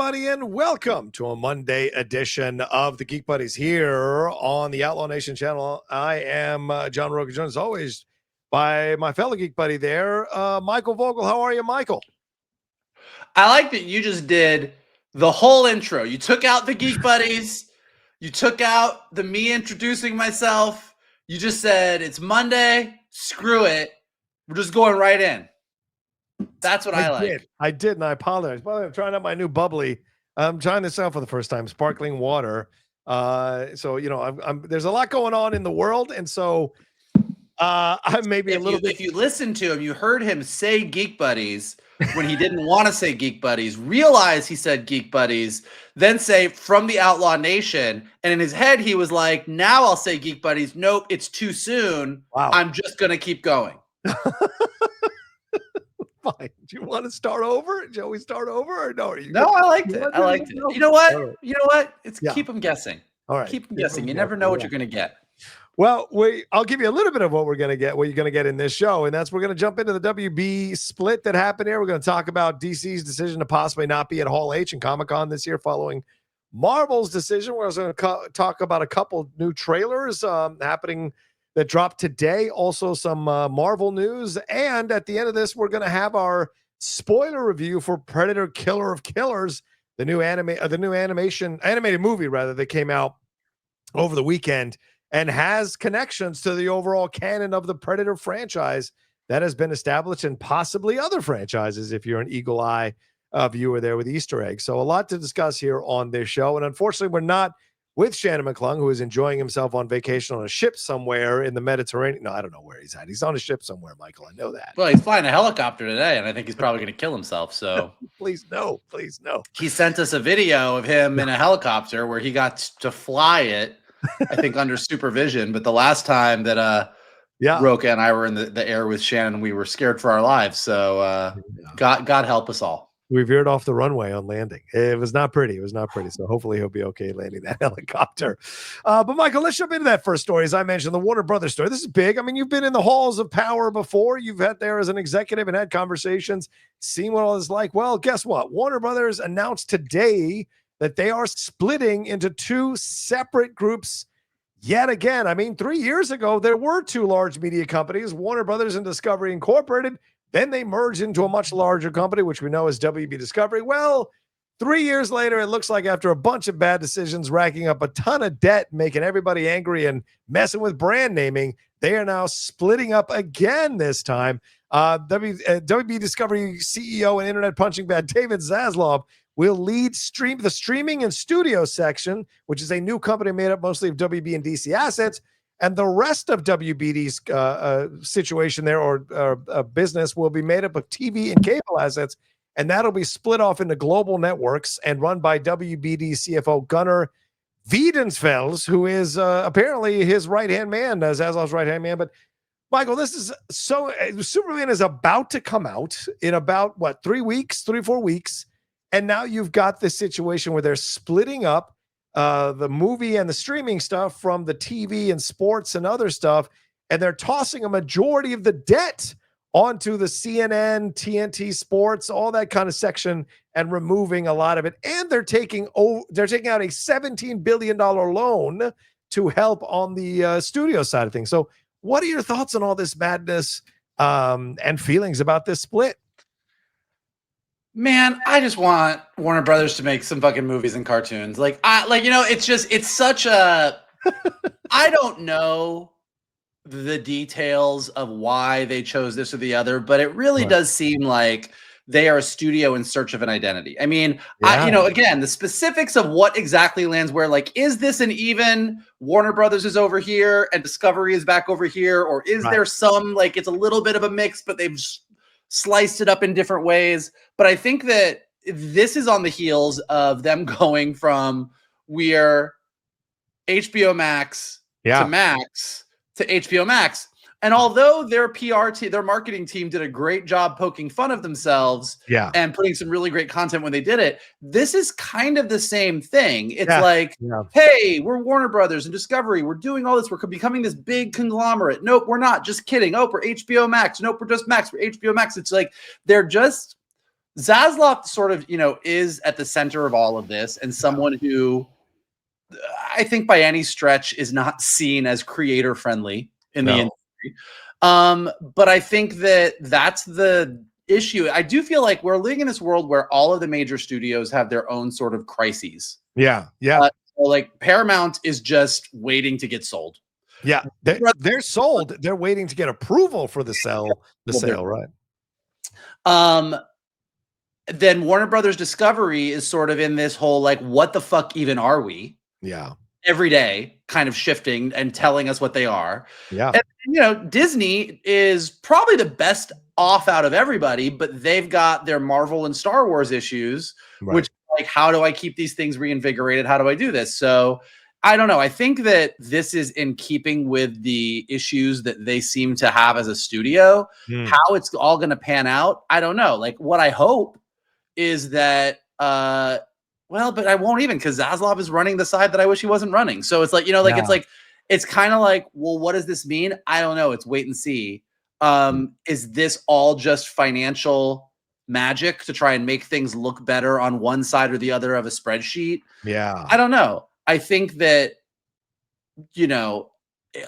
everybody, and welcome to a Monday edition of the Geek Buddies here on the Outlaw Nation channel. I am John Rocha, joined as always by my fellow Geek Buddy there, Michael Vogel. How are you, Michael? I like that you just did the whole intro. You took out the Geek Buddies. You took out the me introducing myself. You just said, it's Monday. Screw it. We're just going right in. That's what I like. I did, and I apologize. By the way, I'm trying out my new bubbly. I'm trying this out for the first time, sparkling water. So, you know, there's a lot going on in the world, and so I'm maybe a little bit. If you listened to him, you heard him say Geek Buddies when he didn't want to say Geek Buddies, realize he said Geek Buddies, then say from the Outlaw Nation. And in his head, he was like, now I'll say Geek Buddies. Nope, it's too soon. Wow. I'm just going to keep going. Fine. Do you want to start over? Shall we start over or no? No, I liked it. I liked it. You know what? Right. You know what? It's keep them guessing. All right. Keep them guessing. You never know what you're going to get. Well, I'll give you a little bit of what we're going to get, what you're going to get in this show, and that's we're going to jump into the WB split that happened here. We're going to talk about DC's decision to possibly not be at Hall H and Comic-Con this year following Marvel's decision. We're also going to talk about a couple new trailers happening that dropped today, also some Marvel news, and at the end of this, we're going to have our spoiler review for Predator: Killer of Killers, the new animated movie that came out over the weekend, and has connections to the overall canon of the Predator franchise that has been established, and possibly other franchises if you're an eagle eye viewer there with Easter eggs. So a lot to discuss here on this show. And unfortunately, we're not with Shannon McClung, who is enjoying himself on vacation on a ship somewhere in the Mediterranean. No, I don't know where he's at. He's on a ship somewhere, Michael. I know that. Well, he's flying a helicopter today, and I think he's probably going to kill himself. So please no. He sent us a video of him in a helicopter where he got to fly it, I think under supervision. But the last time that Rocha and I were in the air with Shannon, we were scared for our lives. So God help us all. We veered off the runway on landing. It was not pretty. So hopefully he'll be okay landing that helicopter. But Michael, let's jump into that first story. As I mentioned, the Warner Brothers story. This is big. I mean, you've been in the halls of power before. You've had there as an executive and had conversations, seen what all this is like. Well, guess what? Warner Brothers announced today that they are splitting into two separate groups yet again. I mean, 3 years ago, there were two large media companies, Warner Brothers and Discovery Incorporated. Then they merged into a much larger company, which we know as WB Discovery. Well, 3 years later, it looks like after a bunch of bad decisions, racking up a ton of debt, making everybody angry and messing with brand naming, they are now splitting up again this time. WB Discovery CEO and internet punching bag David Zaslav will lead the streaming and studio section, which is a new company made up mostly of WB and DC assets. And the rest of WBD's situation there or business will be made up of TV and cable assets, and that'll be split off into global networks and run by WBD CFO Gunnar Wiedensfels, who is apparently his right-hand man, Zaslav's right-hand man. But Michael, this is Superman is about to come out in about 3 weeks, 3-4 weeks, and now you've got this situation where they're splitting up the movie and the streaming stuff from the TV and sports and other stuff, and they're tossing a majority of the debt onto the CNN, TNT Sports, all that kind of section, and removing a lot of it. And they're taking out a $17 billion loan to help on the studio side of things. So what are your thoughts on all this madness and feelings about this split? Man, I just want Warner Brothers to make some fucking movies and cartoons. It's such a, I don't know the details of why they chose this or the other, but it really does seem like they are a studio in search of an identity. I mean, again, the specifics of what exactly lands where, is this an even Warner Brothers is over here and Discovery is back over here? Or is there some, it's a little bit of a mix, but they've sliced it up in different ways? But I think that this is on the heels of them going from we're HBO Max to Max to HBO Max. And although their PR team, their marketing team did a great job poking fun of themselves and putting some really great content when they did it, this is kind of the same thing. It's hey, we're Warner Brothers and Discovery. We're doing all this. We're becoming this big conglomerate. Nope, we're not. Just kidding. Oh, we're HBO Max. Nope, we're just Max. We're HBO Max. It's like they're just Zaslav sort of, is at the center of all of this, and someone who I think by any stretch is not seen as creator friendly in the industry. But I think that that's the issue. I do feel like we're living in this world where all of the major studios have their own sort of crises. Yeah. So like Paramount is just waiting to get sold. Yeah, they're sold. They're waiting to get approval for the sale, right? Then Warner Brothers Discovery is sort of in this whole like, what the fuck even are we? Yeah. Every day, kind of shifting and telling us what they are. Yeah. And, Disney is probably the best off out of everybody, but they've got their Marvel and Star Wars issues, which like, how do I keep these things reinvigorated? How do I do this? So I don't know. I think that this is in keeping with the issues that they seem to have as a studio. How it's all going to pan out, I don't know. Like what I hope is that, but I won't even, because Zaslav is running the side that I wish he wasn't running. So it's like, it's kind of like, well, what does this mean? I don't know. It's wait and see. Is this all just financial magic to try and make things look better on one side or the other of a spreadsheet? Yeah. I don't know. I think that,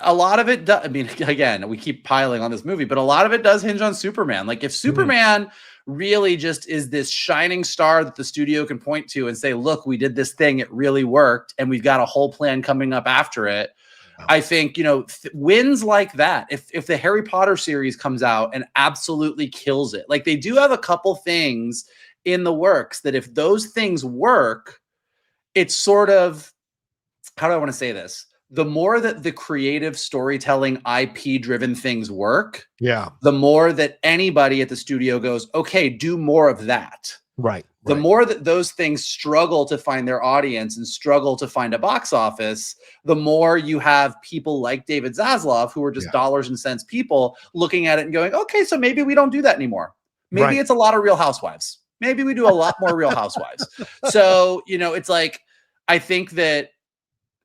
a lot of it, I mean, again, we keep piling on this movie, but a lot of it does hinge on Superman. Like if Superman really just is this shining star that the studio can point to and say, look, we did this thing, it really worked, and we've got a whole plan coming up after it. I think, wins like that, if the Harry Potter series comes out and absolutely kills it, like they do have a couple things in the works that if those things work, it's sort of, how do I want to say this? The more that the creative storytelling IP driven things work, the more that anybody at the studio goes, okay, do more of that. Right. The more that those things struggle to find their audience and struggle to find a box office, the more you have people like David Zaslav, who are just dollars and cents people, looking at it and going, okay, so maybe we don't do that anymore. Maybe it's a lot of Real Housewives. Maybe we do a lot more Real Housewives. So, it's like, I think that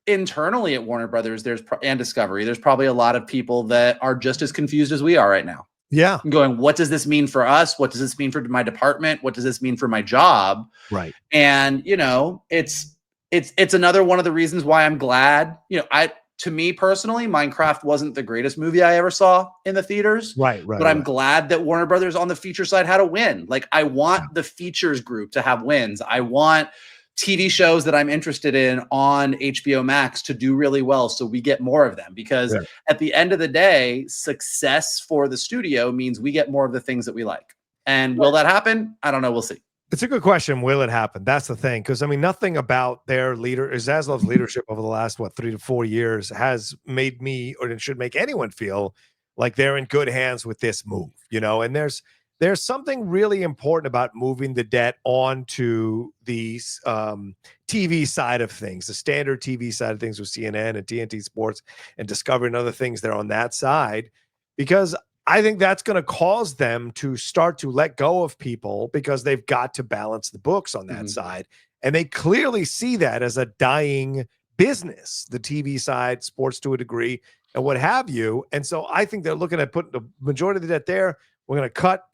internally at Warner Brothers, and Discovery, there's probably a lot of people that are just as confused as we are right now. Yeah. Going, what does this mean for us? What does this mean for my department? What does this mean for my job? Right. And, it's another one of the reasons why I'm glad, to me personally, Minecraft wasn't the greatest movie I ever saw in the theaters. Right. But I'm glad that Warner Brothers on the feature side had a win. Like I want the features group to have wins. I want TV shows that I'm interested in on HBO Max to do really well, so we get more of them, because at the end of the day, success for the studio means we get more of the things that we like. And will that happen? I don't know. We'll see. It's a good question. Will it happen? That's the thing. Because I mean, nothing about their Zaslav's leadership over the last 3 to 4 years has made me, or it should make anyone feel like they're in good hands with this move. And there's something really important about moving the debt onto the TV side of things, the standard TV side of things with CNN and TNT Sports and Discovery and other things that are on that side, because I think that's going to cause them to start to let go of people, because they've got to balance the books on that side. And they clearly see that as a dying business, the TV side, sports to a degree, and what have you. And so I think they're looking at putting the majority of the debt there. We're going to cut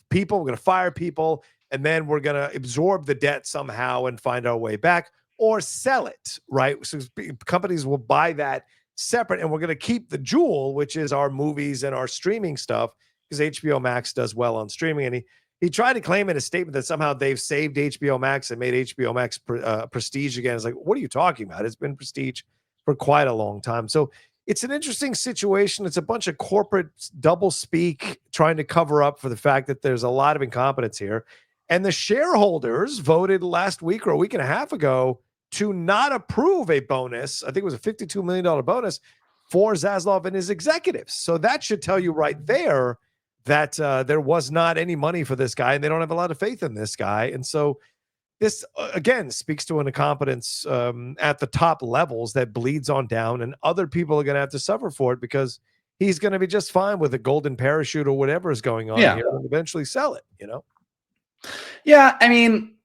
people, we're going to fire people, and then we're going to absorb the debt somehow and find our way back, or sell it, right? So companies will buy that separate, and we're going to keep the jewel, which is our movies and our streaming stuff, because HBO Max does well on streaming. And he tried to claim in a statement that somehow they've saved HBO Max and made HBO Max prestige again. It's like, what are you talking about? It's been prestige for quite a long time. So it's an interesting situation. It's a bunch of corporate double speak trying to cover up for the fact that there's a lot of incompetence here. And the shareholders voted last week or a week and a half ago to not approve a bonus. I think it was a $52 million bonus for Zaslav and his executives. So that should tell you right there that there was not any money for this guy, and they don't have a lot of faith in this guy. And so this, again, speaks to an incompetence at the top levels that bleeds on down, and other people are going to have to suffer for it, because he's going to be just fine with a golden parachute or whatever is going on here and eventually sell it, Yeah, I mean,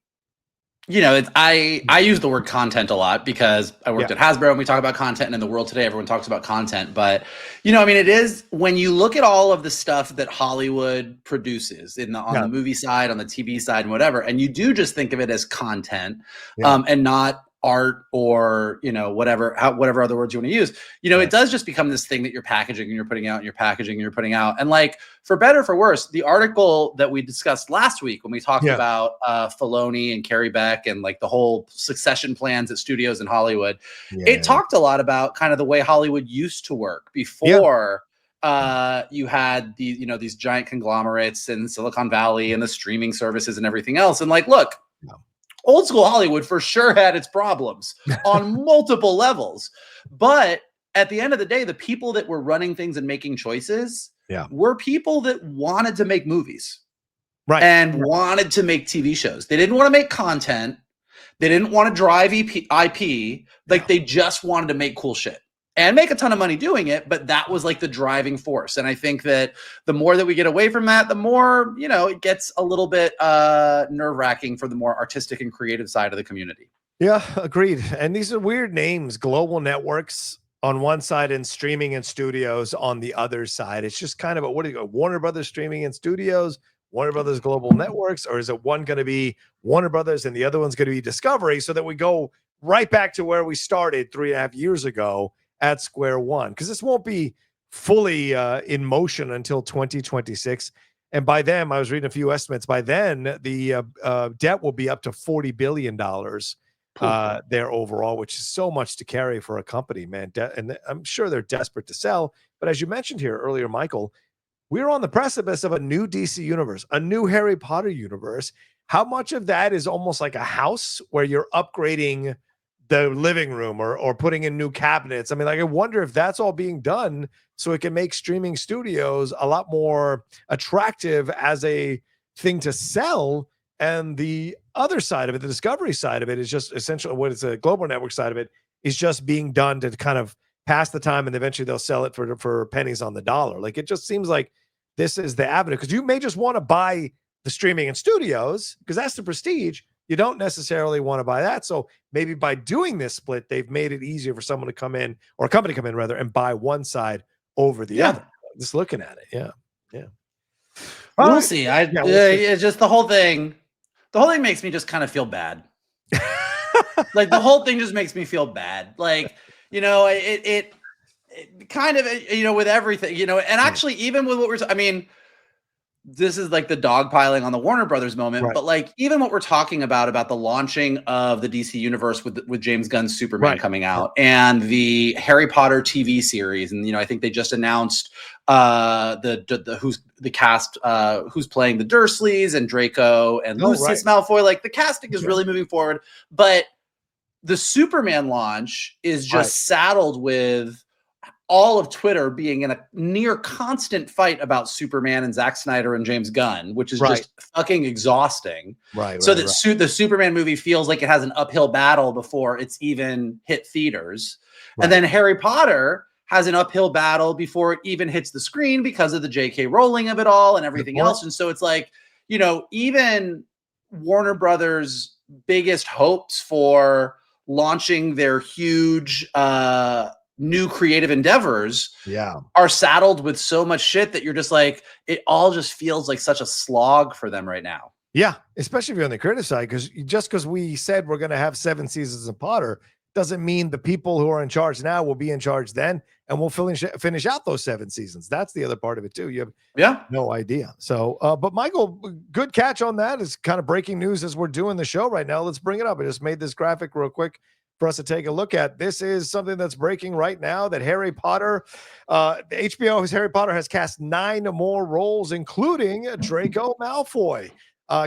you know, I use the word content a lot because I worked at Hasbro and we talk about content, and in the world today, everyone talks about content. But, you know, I mean, it is, when you look at all of the stuff that Hollywood produces on the movie side, on the TV side, and whatever, and you do just think of it as content, and not art or, you know, whatever other words you want to use, you know, it does just become this thing that you're packaging and you're putting out and you're packaging and you're putting out. And like, for better or for worse, the article that we discussed last week when we talked about Filoni and Carrie Beck and like the whole succession plans at studios in Hollywood, it talked a lot about kind of the way Hollywood used to work before you had these, you know, these giant conglomerates in Silicon Valley and the streaming services and everything else. And like, look, old school Hollywood for sure had its problems on multiple levels. But at the end of the day, the people that were running things and making choices were people that wanted to make movies and wanted to make TV shows. They didn't want to make content. They didn't want to drive IP. Like they just wanted to make cool shit and make a ton of money doing it. But that was like the driving force. And I think that the more that we get away from that, the more, you know, it gets a little bit nerve-wracking for the more artistic and creative side of the community. Yeah, agreed. And these are weird names, global networks on one side and streaming and studios on the other side. It's just kind of a, what do you go, Warner Brothers Streaming and Studios, Warner Brothers Global Networks, or is it one going to be Warner Brothers and the other one's going to be Discovery, so that we go right back to where we started 3.5 years ago at square one? Because this won't be fully in motion until 2026. And by then, I was reading a few estimates, by then the debt will be up to $40 billion there overall, which is so much to carry for a company, man. And I'm sure they're desperate to sell. But as you mentioned here earlier, Michael, we're on the precipice of a new DC universe, a new Harry Potter universe. How much of that is almost like a house where you're upgrading the living room or putting in new cabinets? I mean, like, I wonder if that's all being done so it can make streaming studios a lot more attractive as a thing to sell. And the other side of it, the Discovery side of it, is just essentially what is a global network side of it, is just being done to kind of pass the time, and eventually they'll sell it for pennies on the dollar. Like, it just seems like this is the avenue, because you may just want to buy the streaming and studios because that's the prestige. You don't necessarily want to buy that. So maybe by doing this split, they've made it easier for someone to come in, or a company to come in rather, and buy one side over the other. Just looking at it. We'll see. It's just the whole thing makes me just kind of feel bad. Like, the whole thing just makes me feel bad. Like, you know, it kind of, you know, with everything, you know, and actually even with what I mean, this is like the dogpiling on the Warner Brothers moment, but like, even what we're talking about the launching of the DC universe with James Gunn's Superman coming out, and the Harry Potter TV series. And, you know, I think they just announced who's the cast, who's playing the Dursleys and Draco and Lucius Malfoy. Like, the casting is really moving forward, but the Superman launch is just saddled with all of Twitter being in a near constant fight about Superman and Zack Snyder and James Gunn, which is just fucking exhausting. The Superman movie feels like it has an uphill battle before it's even hit theaters. And then Harry Potter has an uphill battle before it even hits the screen because of the J.K. Rowling of it all and everything else. And so it's like, you know, even Warner Brothers' biggest hopes for launching their huge new creative endeavors are saddled with so much shit that you're just like, it all just feels like such a slog for them right now. Yeah, especially if you're on the creative side, because just because we said we're going to have 7 seasons of Potter doesn't mean the people who are in charge now will be in charge then, and we'll finish out those 7 seasons. That's the other part of it too. You have no idea. So, but Michael, good catch on that. Is kind of breaking news as we're doing the show right now. Let's bring it up. I just made this graphic real quick for us to take a look at. This is something that's breaking right now, that Harry Potter, HBO's Harry Potter has cast 9 more roles, including Draco Malfoy.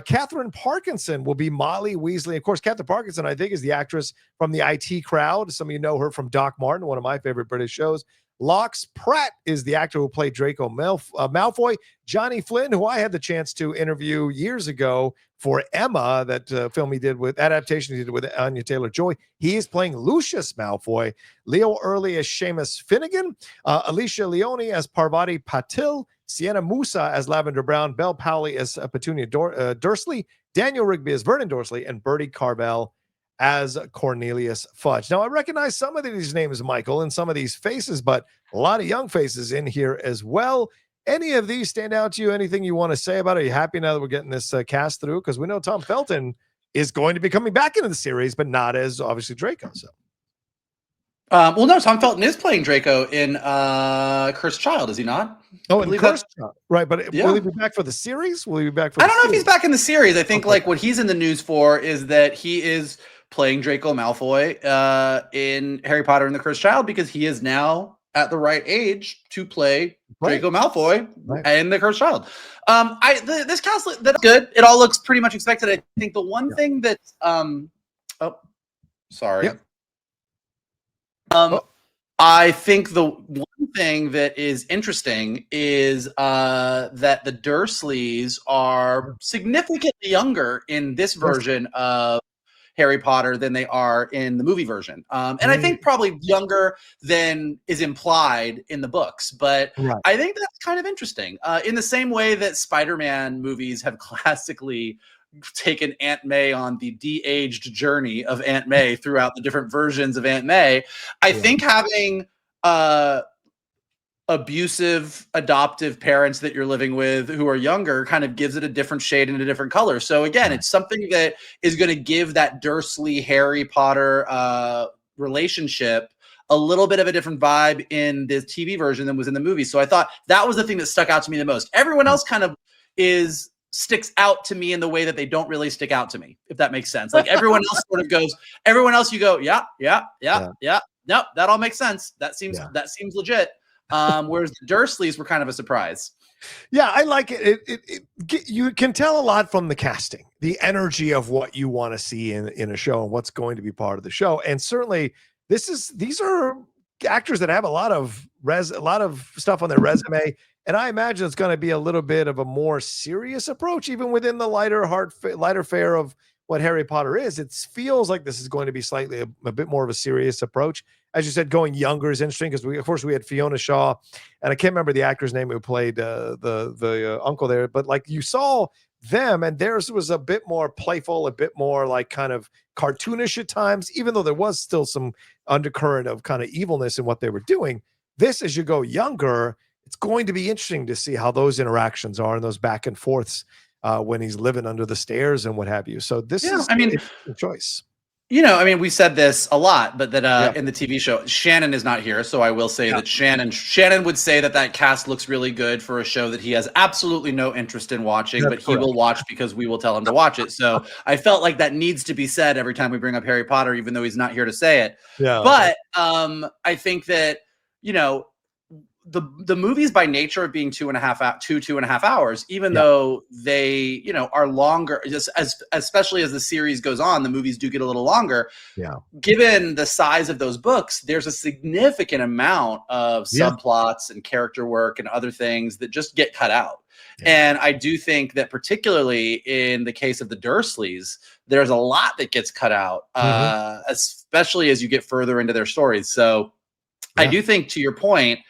Catherine Parkinson will be Molly Weasley. Of course, Catherine Parkinson, I think, is the actress from the IT Crowd. Some of you know her from Doc Martin, one of my favorite British shows. Lox Pratt is the actor who played Draco Malfoy. Johnny Flynn, who I had the chance to interview years ago for Emma, that film he did with adaptation he did with Anya Taylor-Joy. He is playing Lucius Malfoy. Leo Early as Seamus Finnegan. Alicia Leone as Parvati Patil. Sienna Musa as Lavender Brown, Belle Powley as Petunia Dursley, Daniel Rigby as Vernon Dursley, and Bertie Carvel as Cornelius Fudge. Now, I recognize some of these names, Michael, and some of these faces, but a lot of young faces in here as well. Any of these stand out to you? Anything you want to say about it? Are you happy now that we're getting this cast through? Because we know Tom Felton is going to be coming back into the series, but not as obviously Draco. So, well, no, Tom Felton is playing Draco in Cursed Child, is he not? oh, and Cursed Child, right? But will he be back for the series? Will he be back for? I don't know if he's back in the series. I think like what he's in the news for is that he is playing Draco Malfoy in Harry Potter and the Cursed Child because he is now at the right age to play Draco Malfoy and the Cursed Child. This cast that's good. It all looks pretty much expected. I think the one thing that I think the one thing that is interesting is that the Dursleys are significantly younger in this version of Harry Potter than they are in the movie version. And I think probably younger than is implied in the books. But I think that's kind of interesting. In the same way that Spider-Man movies have classically taken Aunt May on the de-aged journey of Aunt May throughout the different versions of Aunt May, I think having abusive adoptive parents that you're living with who are younger kind of gives it a different shade and a different color. So again, it's something that is going to give that Dursley Harry Potter relationship a little bit of a different vibe in the TV version than was in the movie. So I thought that was the thing that stuck out to me the most. Everyone else kind of sticks out to me in the way that they don't really stick out to me, if that makes sense. Like everyone else sort of goes, everyone else you go, yeah. Nope, that all makes sense. That seems legit. Whereas the Dursleys were kind of a surprise. Yeah, I like it. You can tell a lot from the casting, the energy of what you want to see in a show and what's going to be part of the show. And certainly these are actors that have a lot of stuff on their resume. And I imagine it's going to be a little bit of a more serious approach, even within the lighter fare of what Harry Potter is. It feels like this is going to be slightly a bit more of a serious approach. As you said, going younger is interesting because of course we had Fiona Shaw, and I can't remember the actor's name who played the uncle there, but like you saw them, and theirs was a bit more playful, a bit more like kind of cartoonish at times, even though there was still some undercurrent of kind of evilness in what they were doing. This, as you go younger, it's going to be interesting to see how those interactions are and those back and forths when he's living under the stairs and what have you. So this is, I mean, a choice. You know, I mean, we said this a lot, but that in the TV show, Shannon is not here. So I will say that Shannon would say that cast looks really good for a show that he has absolutely no interest in watching, but he will watch because we will tell him to watch it. So I felt like that needs to be said every time we bring up Harry Potter, even though he's not here to say it. Yeah. But I think that, you know, the movies by nature of being 2.5 hours, even though they, you know, are longer, just especially as the series goes on, the movies do get a little longer. Yeah. Given the size of those books, there's a significant amount of subplots and character work and other things that just get cut out. Yeah. And I do think that particularly in the case of the Dursleys, there's a lot that gets cut out, especially as you get further into their stories. So I do think, to your point,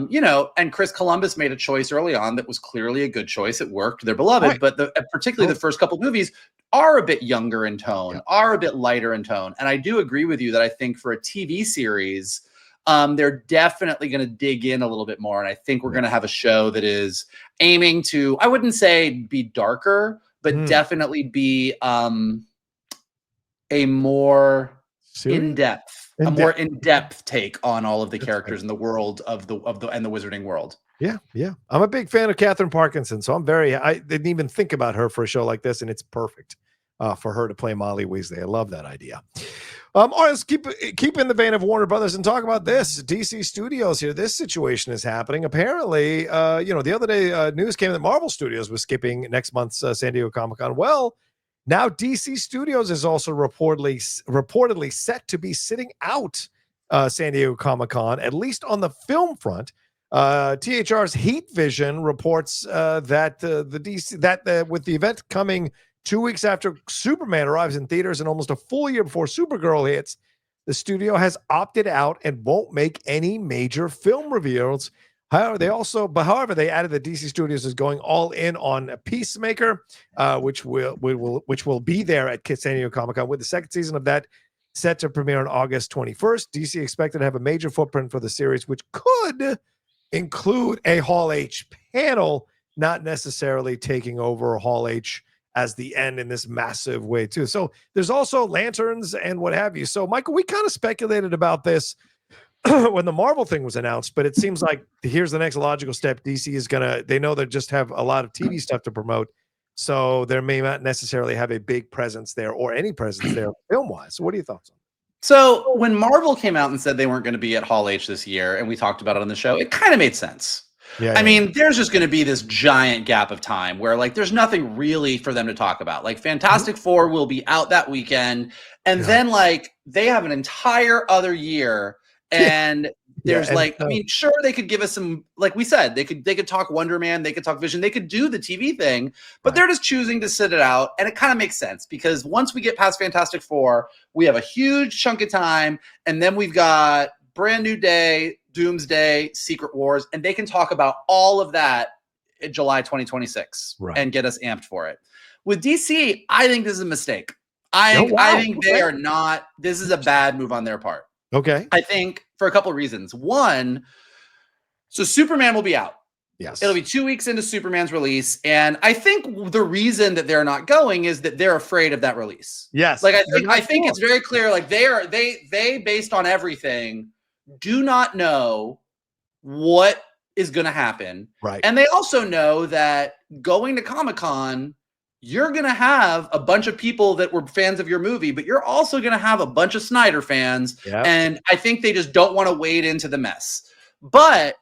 you know, and Chris Columbus made a choice early on that was clearly a good choice. It worked. They're beloved, but particularly the first couple of movies are a bit younger in tone, are a bit lighter in tone. And I do agree with you that I think for a TV series, they're definitely going to dig in a little bit more. And I think we're going to have a show that is aiming to, I wouldn't say be darker, but definitely be a more more in-depth take on all of the characters in the world of the Wizarding world. Yeah. I'm a big fan of Catherine Parkinson, so I didn't even think about her for a show like this, and it's perfect for her to play Molly Weasley. I love that idea. All right, let's keep in the vein of Warner Brothers and talk about this. DC Studios here. This situation is happening. Apparently, you know, the other day news came that Marvel Studios was skipping next month's San Diego Comic-Con. Well, now DC Studios is also reportedly set to be sitting out San Diego Comic-Con, at least on the film front. THR's Heat Vision reports that with the event coming 2 weeks after Superman arrives in theaters and almost a full year before Supergirl hits, the studio has opted out and won't make any major film reveals However, they added that DC Studios is going all in on Peacemaker, which will be there at San Diego Comic-Con, with the second season of that set to premiere on August 21st. DC expected to have a major footprint for the series, which could include a Hall H panel, not necessarily taking over Hall H as the end in this massive way too. So there's also lanterns and what have you. So Michael, we kind of speculated about this when the Marvel thing was announced, but it seems like here's the next logical step. DC is they know they just have a lot of TV stuff to promote, so they may not necessarily have a big presence there or any presence there film wise. So what are your thoughts on that? So when Marvel came out and said they weren't going to be at Hall H this year, and we talked about it on the show, it kind of made sense. Yeah, I mean, there's just going to be this giant gap of time where like there's nothing really for them to talk about. Like Fantastic Four will be out that weekend, and then like they have an entire other year. And there's I mean, sure, they could give us some, like we said, they could talk Wonder Man, they could talk Vision, they could do the TV thing, but they're just choosing to sit it out. And it kind of makes sense because once we get past Fantastic Four, we have a huge chunk of time, and then we've got Brand New Day, Doomsday, Secret Wars, and they can talk about all of that in July 2026 and get us amped for it. With DC, I think this is a mistake. I think they are not. This is a bad move on their part. Okay. I think for a couple of reasons. One, so Superman will be out. Yes. It'll be 2 weeks into Superman's release. And I think the reason that they're not going is that they're afraid of that release. Yes. Like I think it's very clear. Like they based on everything, do not know what is going to happen. Right. And they also know that going to Comic-Con, you're going to have a bunch of people that were fans of your movie, but you're also going to have a bunch of Snyder fans. Yep. And I think they just don't want to wade into the mess. But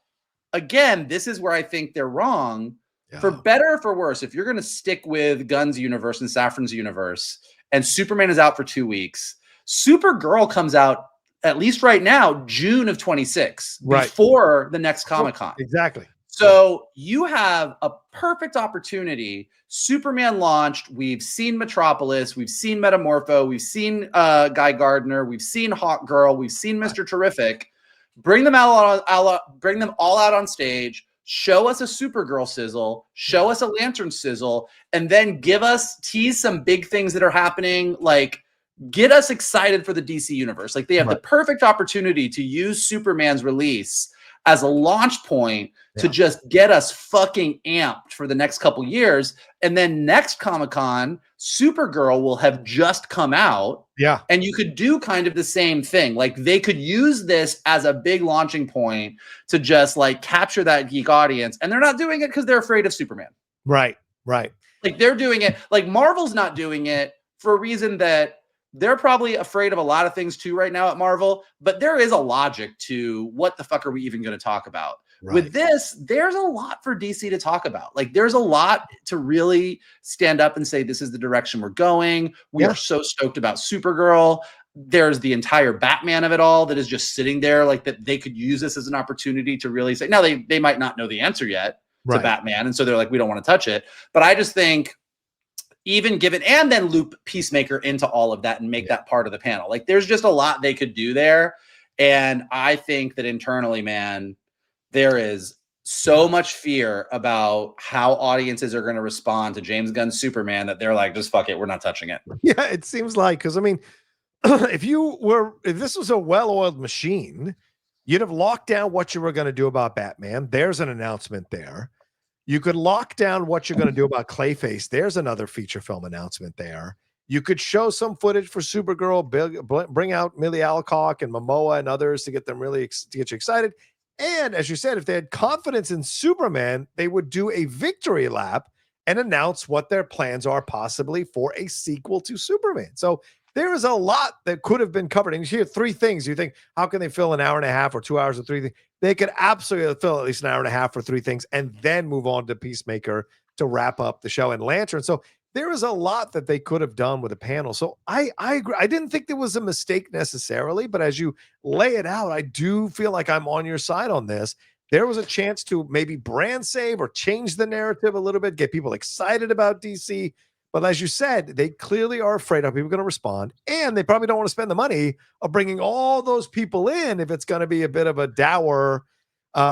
again, this is where I think they're wrong. Yeah. For better or for worse, if you're going to stick with Gunn's universe and Safran's universe, and Superman is out for 2 weeks, Supergirl comes out, at least right now, June of 26, before the next Comic-Con. Exactly. So you have a perfect opportunity. Superman launched. We've seen Metropolis. We've seen Metamorpho. We've seen Guy Gardner. We've seen Hawk Girl. We've seen Mr. Terrific. Bring them all out on stage. Show us a Supergirl sizzle. Show us a Lantern sizzle. And then tease some big things that are happening. Like, get us excited for the DC universe. Like, they have the perfect opportunity to use Superman's release as a launch point to just get us fucking amped for the next couple years. And then next Comic-Con, Supergirl will have just come out. Yeah. And you could do kind of the same thing. Like, they could use this as a big launching point to just like capture that geek audience. And they're not doing it because they're afraid of Superman. Right. Right. Like, they're doing it, like Marvel's not doing it for a reason that they're probably afraid of a lot of things too right now at Marvel, but there is a logic to what the fuck are we even going to talk about? Right. With this, there's a lot for DC to talk about. Like, there's a lot to really stand up and say, this is the direction we're going. We are so stoked about Supergirl. There's the entire Batman of it all that is just sitting there, like that they could use this as an opportunity to really say, now they might not know the answer yet to Batman. And so they're like, we don't want to touch it. But I just think, even given, and then loop Peacemaker into all of that and make that part of the panel. Like, there's just a lot they could do there. And I think that internally, man, there is so much fear about how audiences are going to respond to James Gunn's Superman that they're like, just fuck it, we're not touching it. Yeah, it seems like, because I mean, if this was a well-oiled machine, you'd have locked down what you were going to do about Batman. There's an announcement there. You could lock down what you're going to do about Clayface. There's another feature film announcement there. You could show some footage for Supergirl, bring out Millie Alcock and Momoa and others to get them to get you excited. And as you said, if they had confidence in Superman, they would do a victory lap and announce what their plans are possibly for a sequel to Superman. So there is a lot that could have been covered. And you hear three things. You think, how can they fill an hour and a half or 2 hours or three things? They could absolutely fill at least an hour and a half for three things and then move on to Peacemaker to wrap up the show and Lantern. So there is a lot that they could have done with a panel. So I agree. I didn't think there was a mistake necessarily, but as you lay it out, I do feel like I'm on your side on this. There was a chance to maybe brand save or change the narrative a little bit, get people excited about DC. But as you said, they clearly are afraid of people going to respond, and they probably don't want to spend the money of bringing all those people in if it's going to be a bit of a dour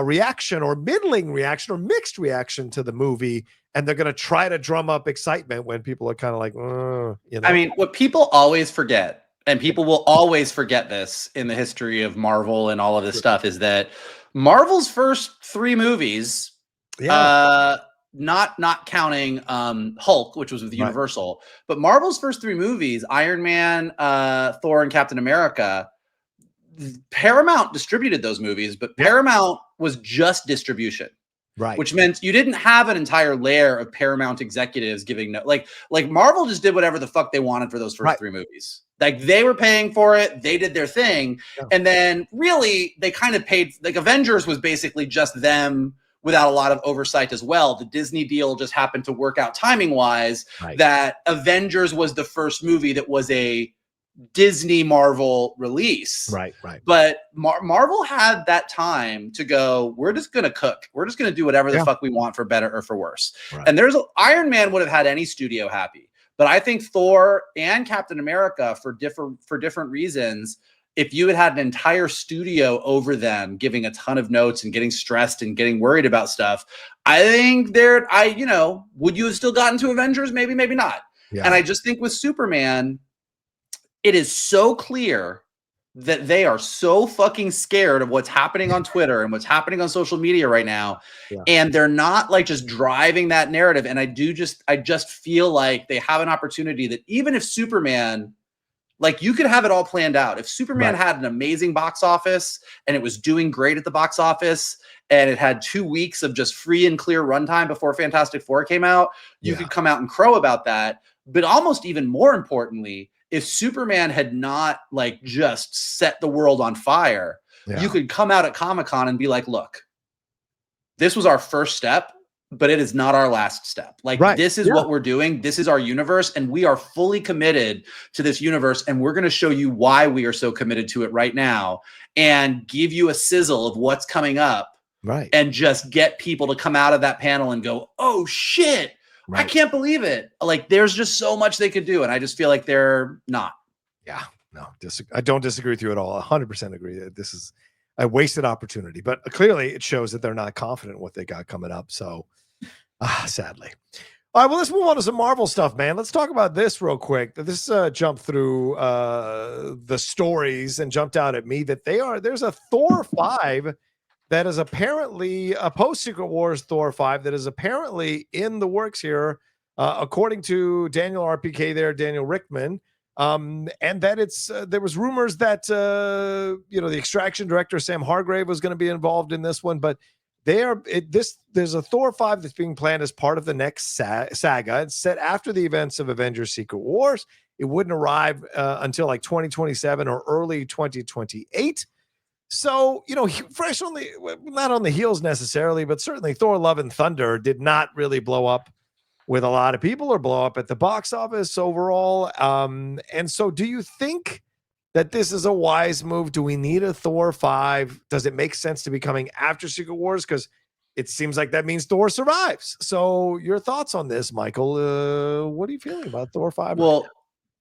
reaction or middling reaction or mixed reaction to the movie, and they're going to try to drum up excitement when people are kind of like, you know. I mean, what people always forget, and people will always forget this in the history of Marvel and all of this stuff, is that Marvel's first 3 movies, not counting Hulk, which was with Universal, but Marvel's first 3 movies, Iron Man, Thor, and Captain America, Paramount distributed those movies, but Paramount was just distribution. Right. Which meant you didn't have an entire layer of Paramount executives giving like Marvel just did whatever the fuck they wanted for those first 3 movies. Like they were paying for it, they did their thing, and then really they kind of paid. Like Avengers was basically just them without a lot of oversight as well. The Disney deal just happened to work out timing wise. That Avengers was the first movie that was a Disney Marvel release. Right. But Marvel had that time to go, we're just going to cook. We're just going to do whatever the fuck we want, for better or for worse. And Iron Man would have had any studio happy. But I think Thor and Captain America, for different reasons, if you had an entire studio over them giving a ton of notes and getting stressed and getting worried about stuff, I think would you have still gotten to Avengers? Maybe, maybe not. And I just think with Superman, it is so clear that they are so fucking scared of what's happening on Twitter and what's happening on social media right now. And they're not like just driving that narrative. And I just feel like they have an opportunity that even if Superman, like you could have it all planned out. If Superman had an amazing box office and it was doing great at the box office and it had 2 weeks of just free and clear runtime before Fantastic Four came out, you could come out and crow about that. But almost even more importantly, if Superman had not like just set the world on fire, you could come out at Comic-Con and be like, look, this was our first step, but it is not our last step. Like this is what we're doing. This is our universe. And we are fully committed to this universe. And we're going to show you why we are so committed to it right now and give you a sizzle of what's coming up. And just get people to come out of that panel and go, oh shit. I can't believe it. Like there's just so much they could do. And I just feel like they're not. No, I don't disagree with you at all. 100% agree that this is a wasted opportunity, but clearly it shows that they're not confident in what they got coming up. So sadly. All right, well, let's move on to some Marvel stuff, man. Let's talk about this real quick. This jumped through the stories and jumped out at me that there's a Thor 5 that is apparently a post-Secret Wars Thor 5 that is apparently in the works here, according to Daniel Richtman, and that there was rumors that the Extraction director Sam Hargrave was going to be involved in this one, but there's a Thor 5 that's being planned as part of the next saga. It's set after the events of Avengers Secret Wars. It wouldn't arrive until like 2027 or early 2028. So, fresh not on the heels necessarily, but certainly Thor Love and Thunder did not really blow up with a lot of people or blow up at the box office overall. And so do you think that this is a wise move? Do we need a Thor 5? Does it make sense to be coming after Secret Wars? Because it seems like that means Thor survives. So your thoughts on this, Michael? What are you feeling about Thor 5? Well,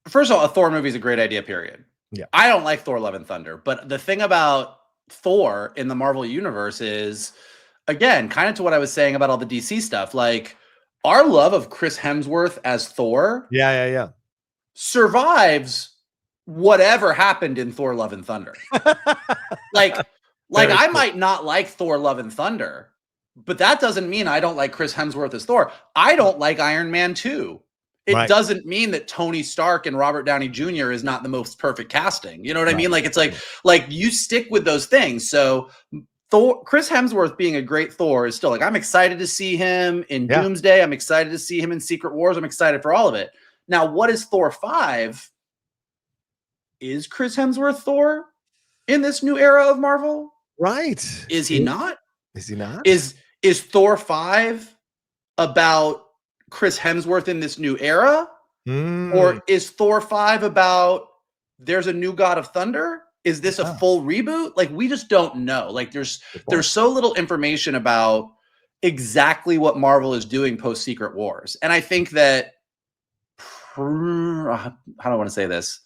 first of all, a Thor movie is a great idea, period. Yeah. I don't like Thor Love and Thunder, but the thing about Thor in the Marvel universe is, again, kind of to what I was saying about all the DC stuff, like our love of Chris Hemsworth as Thor survives whatever happened in Thor Love and Thunder. like I might not like Thor Love and Thunder, but that doesn't mean I don't like Chris Hemsworth as Thor. I don't like Iron Man 2. It doesn't mean that Tony Stark and Robert Downey Jr. is not the most perfect casting. You know what I mean? Like, it's like you stick with those things. So Chris Hemsworth being a great Thor is still like, I'm excited to see him in Doomsday. I'm excited to see him in Secret Wars. I'm excited for all of it. Now, what is Thor 5? Is Chris Hemsworth Thor in this new era of Marvel? Right. Is he not? Is he not? Is Thor 5 about Chris Hemsworth in this new era? Or is Thor 5 about there's a new God of Thunder? Is this a full reboot? Like, we just don't know. Like, there's so little information about exactly what Marvel is doing post Secret Wars. And I think that, how do I want to say this?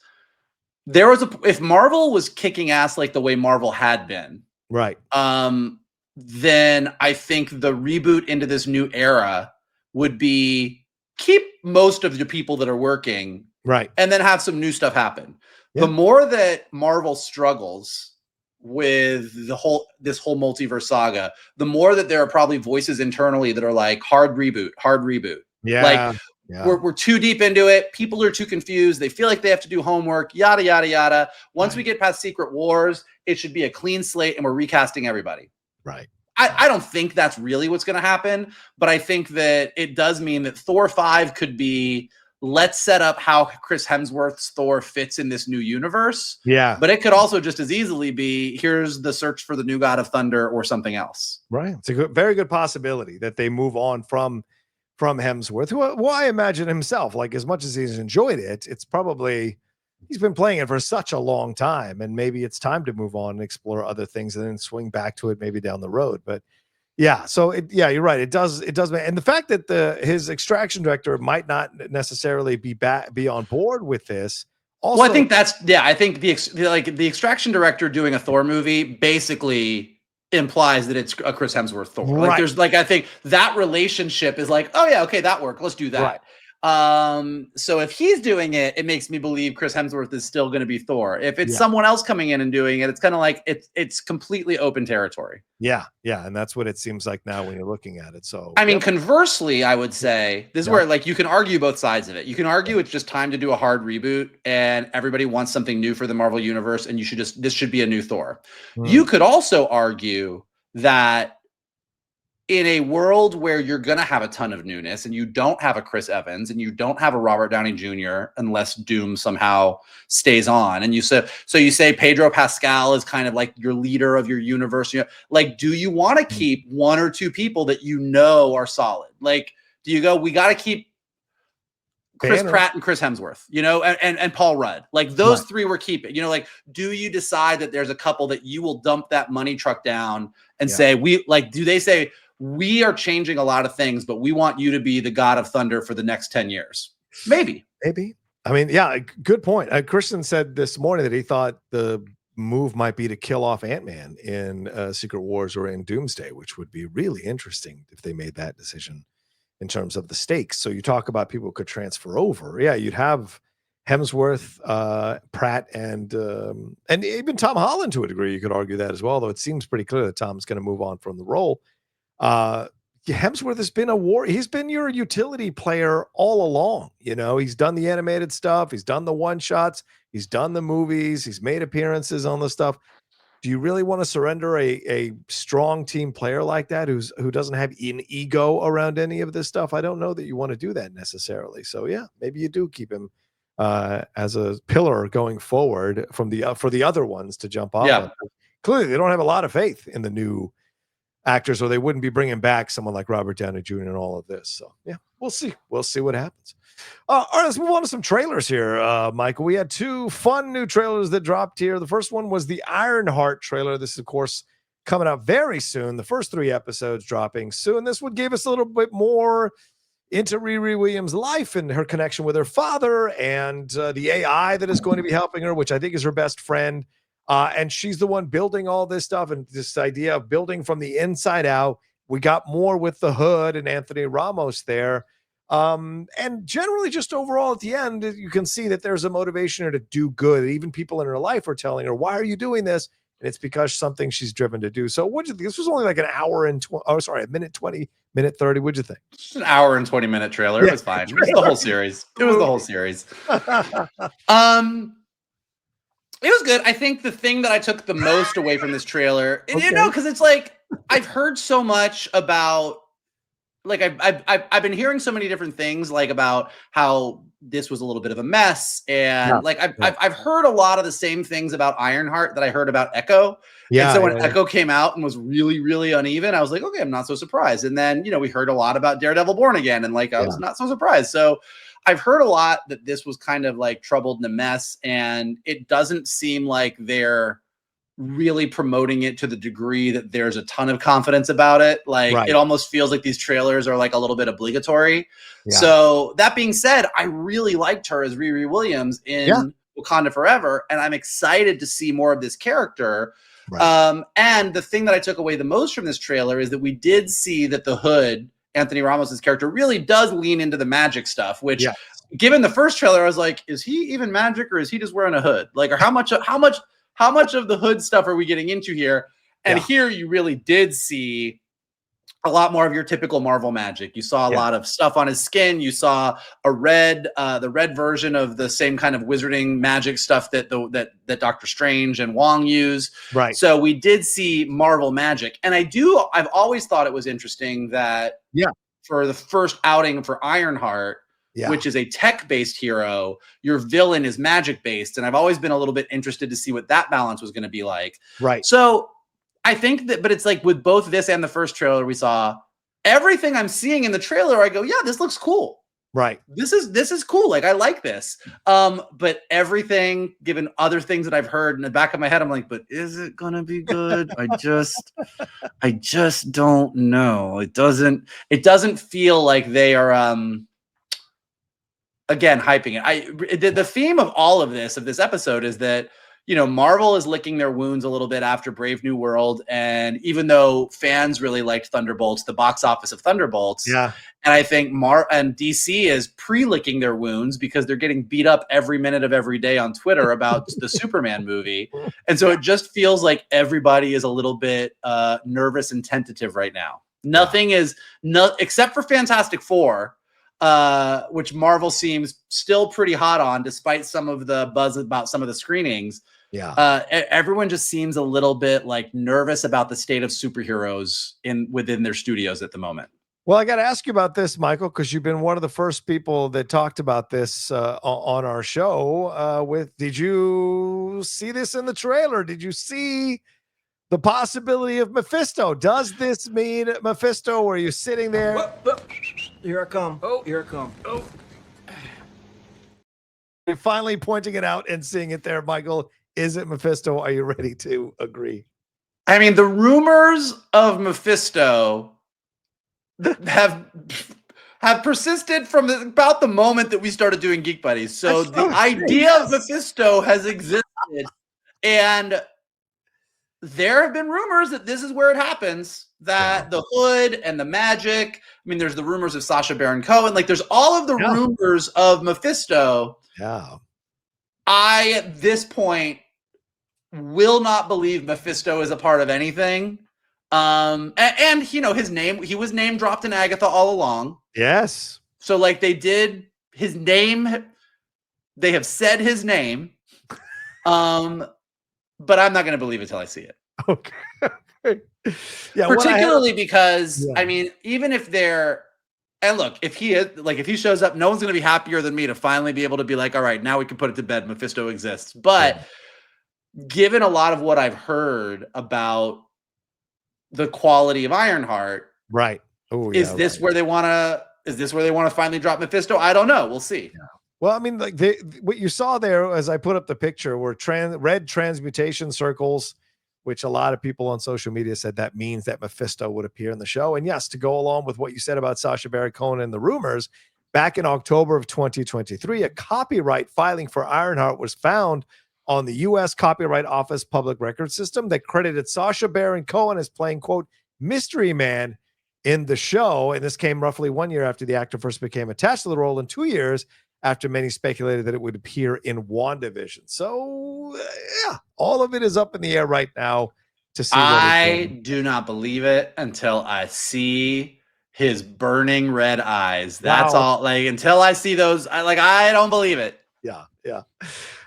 If Marvel was kicking ass like the way Marvel had been, right? then I think the reboot into this new era would be keep most of the people that are working, right, and then have some new stuff happen. Yeah. The more that Marvel struggles with this whole multiverse saga, the more that there are probably voices internally that are like, hard reboot, hard reboot. Like, yeah, we're too deep into it. People are too confused. They feel like they have to do homework, yada, yada, yada. Once we get past Secret Wars, it should be a clean slate and we're recasting everybody. right. I don't think that's really what's going to happen, but I think that it does mean that Thor 5 could be, let's set up how Chris Hemsworth's Thor fits in this new universe. Yeah. But it could also just as easily be, here's the search for the new God of Thunder or something else. Right. It's a very good possibility that they move on from Hemsworth, who I imagine himself, like, as much as he's enjoyed it, it's probably, he's been playing it for such a long time, and maybe it's time to move on and explore other things and then swing back to it maybe down the road. But yeah, so you're right. It does, and the fact that his extraction director might not necessarily be on board with this. Also, well, I think I think the extraction director doing a Thor movie basically implies that it's a Chris Hemsworth Thor. Right. Like, there's I think that relationship is like, oh yeah, okay, that worked. Let's do that. Right. So if he's doing it, it makes me believe Chris Hemsworth is still going to be Thor. If it's Yeah. someone else coming in and doing it, it's kind of like it's completely open territory. Yeah, and that's what it seems like now when you're looking at it. So I mean, conversely, I would say this is where, like, you can argue both sides of it. You can argue it's just time to do a hard reboot and everybody wants something new for the Marvel universe, and this should be a new Thor. You could also argue that in a world where you're going to have a ton of newness and you don't have a Chris Evans and you don't have a Robert Downey Jr. unless Doom somehow stays on, and you say Pedro Pascal is kind of like your leader of your universe, like, do you want to keep one or two people that are solid? Like, do you go, we got to keep Chris Pratt and Chris Hemsworth, and Paul Rudd, like those three we're keeping, like, do you decide that there's a couple that you will dump that money truck down and say, do they say, we are changing a lot of things, but we want you to be the God of Thunder for the next 10 years. Maybe. I mean, yeah, good point. Christian said this morning that he thought the move might be to kill off Ant-Man in Secret Wars or in Doomsday, which would be really interesting if they made that decision in terms of the stakes. So you talk about people who could transfer over. Yeah, you'd have Hemsworth, Pratt, and even Tom Holland to a degree. You could argue that as well, though it seems pretty clear that Tom's going to move on from the role. Hemsworth has been he's been your utility player all along. He's done the animated stuff, he's done the one shots, he's done the movies, he's made appearances on the stuff. Do you really want to surrender a strong team player like that who doesn't have an ego around any of this stuff? I don't know that you want to do that necessarily. So yeah, maybe you do keep him as a pillar going forward from for the other ones to jump off. Yeah. Clearly they don't have a lot of faith in the new actors, or they wouldn't be bringing back someone like Robert Downey Jr. and all of this. So yeah, we'll see what happens. All right, let's move on to some trailers here, Michael. We had two fun new trailers that dropped here. The first one was the Ironheart trailer. This is, of course, coming out very soon. The first 3 episodes dropping soon. This would give us a little bit more into Riri Williams' life and her connection with her father and the AI that is going to be helping her, which I think is her best friend. And she's the one building all this stuff, and this idea of building from the inside out. We got more with the Hood and Anthony Ramos there. And generally just overall at the end, you can see that there's a motivation to do good. Even people in her life are telling her, why are you doing this? And it's because something she's driven to do. So what do you think? This was only like an hour and a minute 20, minute 30. What'd you think? Just an hour and 20-minute trailer. It was fine. It was the whole series. It was good. I think the thing that I took the most away from this trailer, because it's like, I've heard so much about, like, I've been hearing so many different things, like, about how this was a little bit of a mess, and I've heard a lot of the same things about Ironheart that I heard about Echo. And so when Echo came out and was really, really uneven, I was like, okay, I'm not so surprised. And then we heard a lot about Daredevil Born Again, and I was not so surprised. So I've heard a lot that this was kind of like troubled and a mess, and it doesn't seem like they're really promoting it to the degree that there's a ton of confidence about it. It almost feels like these trailers are like a little bit obligatory. So that being said, I really liked her as Riri Williams in Wakanda Forever, and I'm excited to see more of this character. Right. And the thing that I took away the most from this trailer is that we did see that the Hood, Anthony Ramos's character, really does lean into the magic stuff, which Yes. given the first trailer, I was like, is he even magic or is he just wearing a hood? Like, or how much of the Hood stuff are we getting into here? And here you really did see a lot more of your typical Marvel magic. You saw a lot of stuff on his skin. You saw the red version of the same kind of wizarding magic stuff that that Doctor Strange and Wong use. Right. So we did see Marvel magic. And I've always thought it was interesting that for the first outing for Ironheart, which is a tech-based hero, your villain is magic-based. And I've always been a little bit interested to see what that balance was going to be like. Right. So I think that, but it's like with both this and the first trailer we saw, everything I'm seeing in the trailer, I go, yeah, this looks cool. Right. This is cool. Like, I like this. But everything, given other things that I've heard in the back of my head, I'm like, but is it gonna be good? I just don't know. It doesn't feel like they are again hyping it. The theme of all of this episode is that, you know, Marvel is licking their wounds a little bit after Brave New World. And even though fans really liked Thunderbolts, the box office of Thunderbolts, and I think and DC is pre-licking their wounds because they're getting beat up every minute of every day on Twitter about the Superman movie. And so it just feels like everybody is a little bit nervous and tentative right now. Nothing is except for Fantastic Four, which Marvel seems still pretty hot on, despite some of the buzz about some of the screenings. Everyone just seems a little bit like nervous about the state of superheroes within their studios at the moment. Well, I got to ask you about this, Michael, because you've been one of the first people that talked about this on our show. Did you see this in the trailer? Did you see the possibility of Mephisto? Does this mean Mephisto? Or are you sitting there? Here I come. Oh, here I come. Oh. You're finally pointing it out and seeing it there, Michael. Is it Mephisto? Are you ready to agree? I mean, the rumors of Mephisto have persisted from about the moment that we started doing Geek Buddies. So the idea of Mephisto has existed, and there have been rumors that this is where it happens, that the Hood and the magic. I mean, there's the rumors of Sacha Baron Cohen. Like, there's all of the rumors of Mephisto. I, at this point, will not believe Mephisto is a part of anything. And you know, he was name dropped in Agatha all along. Yes. So like they did his name, they have said his name. But I'm not going to believe it till I see it. Okay. Particularly because I mean, even if they're, and look, if he shows up, no one's going to be happier than me to finally be able to be like, all right, now we can put it to bed. Mephisto exists. But given a lot of what I've heard about the quality of Ironheart, right? Oh, is this where they want to finally drop Mephisto? I don't know. We'll see. Well, I mean, like what you saw there, as I put up the picture, were red transmutation circles, which a lot of people on social media said that means that Mephisto would appear in the show. And yes, to go along with what you said about Sacha Baron Cohen and the rumors, back in October of 2023, a copyright filing for Ironheart was found on the U.S. Copyright Office public record system that credited Sacha Baron Cohen as playing, quote, Mystery Man in the show. And this came roughly 1 year after the actor first became attached to the role, and 2 years after many speculated that it would appear in WandaVision. So, yeah, all of it is up in the air right now to see. I do not believe it until I see his burning red eyes. That's all. Like, until I see those, I don't believe it. Yeah.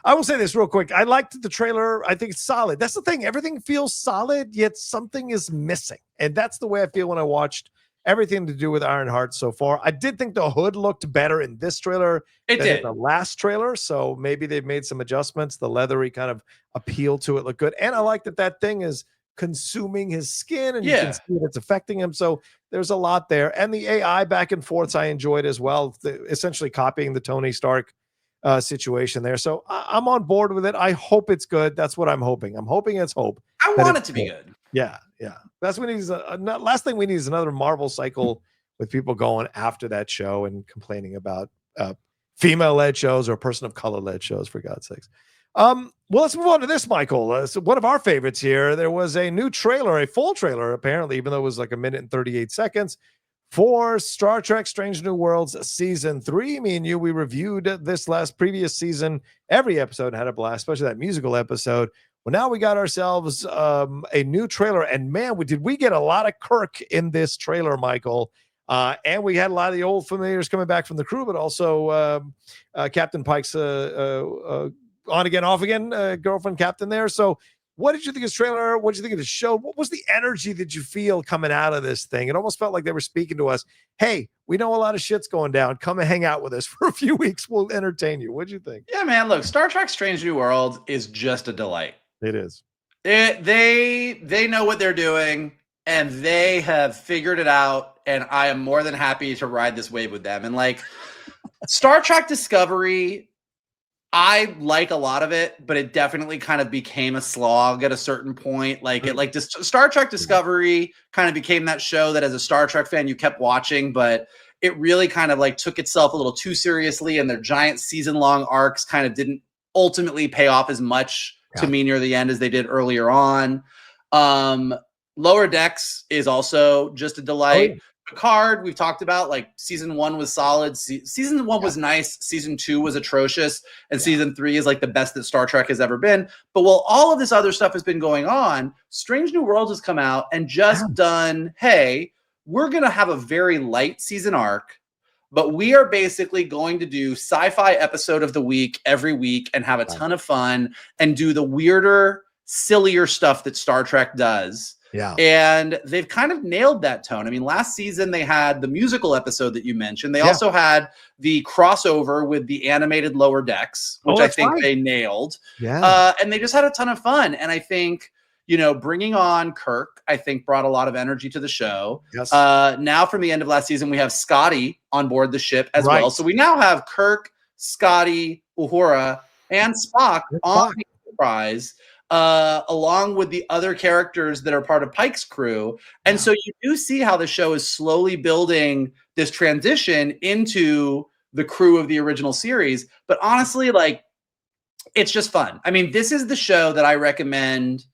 I will say this real quick. I liked the trailer. I think it's solid. That's the thing. Everything feels solid, yet something is missing. And that's the way I feel when I watched everything to do with Ironheart so far. I did think the Hood looked better in this trailer than in the last trailer. So maybe they've made some adjustments. The leathery kind of appeal to it looked good. And I like that thing is consuming his skin, and you can see it's affecting him. So there's a lot there. And the AI back and forths I enjoyed as well, essentially copying the Tony Stark situation there. So I'm on board with it. I hope it's good. That's what I'm hoping. I'm hoping it's hope. I want it to be good. Yeah. That's what we need. Last thing we need is another Marvel cycle with people going after that show and complaining about female-led shows or person of color-led shows, for God's sakes. Well, let's move on to this, Michael. So one of our favorites here. There was a new trailer, a full trailer, apparently, even though it was like 1 minute and 38 seconds, for Star Trek Strange New Worlds Season 3. Me and you, we reviewed this previous season. Every episode had a blast, especially that musical episode. Well, now we got ourselves a new trailer, and man, we get a lot of Kirk in this trailer, Michael. And we had a lot of the old familiars coming back from the crew, but also Captain Pike's on again, off again, girlfriend captain there. So what did you think of this trailer? What did you think of the show? What was the energy that you feel coming out of this thing? It almost felt like they were speaking to us. Hey, we know a lot of shit's going down. Come and hang out with us for a few weeks. We'll entertain you. What'd you think? Yeah, man, look, Star Trek Strange New Worlds is just a delight. It is. They know what they're doing, and they have figured it out, and I am more than happy to ride this wave with them. And like Star Trek Discovery, I like a lot of it, but it definitely kind of became a slog at a certain point. Like Star Trek Discovery kind of became that show that as a Star Trek fan you kept watching, but it really kind of like took itself a little too seriously, and their giant season-long arcs kind of didn't ultimately pay off as much to me near the end as they did earlier on. Lower Decks is also just a delight. Oh, yeah. Picard, we've talked about, like season 1 was solid. Season 1 was nice. Season 2 was atrocious. And season 3 is like the best that Star Trek has ever been. But while all of this other stuff has been going on, Strange New Worlds has come out and just done, hey, we're going to have a very light season arc, but we are basically going to do sci-fi episode of the week every week and have a ton of fun and do the weirder, sillier stuff that Star Trek does. Yeah. And they've kind of nailed that tone. I mean, last season they had the musical episode that you mentioned. They also had the crossover with the animated Lower Decks, which I think they nailed. Yeah. And they just had a ton of fun. And I think, you know, bringing on Kirk, I think brought a lot of energy to the show. Yes. Now from the end of last season, we have Scotty on board the ship as well. So we now have Kirk, Scotty, Uhura, and Spock on the Enterprise. Along with the other characters that are part of Pike's crew. And so you do see how the show is slowly building this transition into the crew of the original series. But honestly, like, it's just fun. I mean, this is the show that I recommend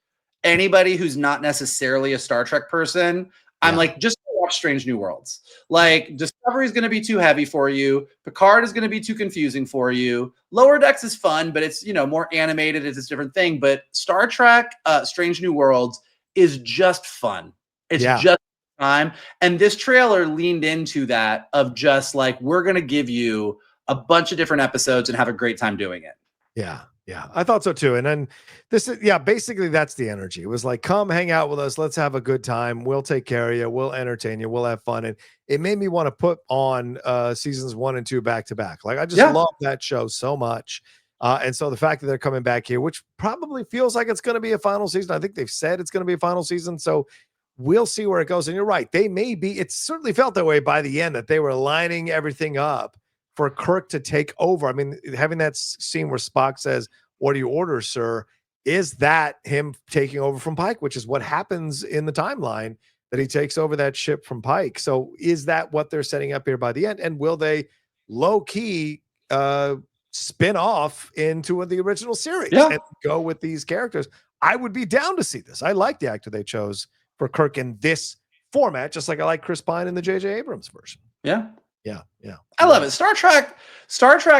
anybody who's not necessarily a Star Trek person. I'm like, just watch Strange New Worlds. Like, Discovery is going to be too heavy for you. Picard is going to be too confusing for you. Lower Decks is fun, but it's, you know, more animated. It's a different thing. But Star Trek, Strange New Worlds is just fun. It's just time. And this trailer leaned into that of just like, we're going to give you a bunch of different episodes and have a great time doing it. Yeah. Yeah, I thought so too. And then this is, basically that's the energy. It was like, come hang out with us. Let's have a good time. We'll take care of you. We'll entertain you. We'll have fun. And it made me want to put on seasons 1 and 2 back to back. Like, I just love that show so much. And so the fact that they're coming back here, which probably feels like it's going to be a final season. I think they've said it's going to be a final season. So we'll see where it goes. And you're right. They may be, it certainly felt that way by the end, that they were lining everything up for Kirk to take over. I mean, having that scene where Spock says, "What do you order, sir?" Is that him taking over from Pike, which is what happens in the timeline, that he takes over that ship from Pike. So is that what they're setting up here by the end? And will they low key spin off into the original series and go with these characters? I would be down to see this. I like the actor they chose for Kirk in this format, just like I like Chris Pine in the J.J. Abrams version. Yeah. Yeah. I love it. Star Trek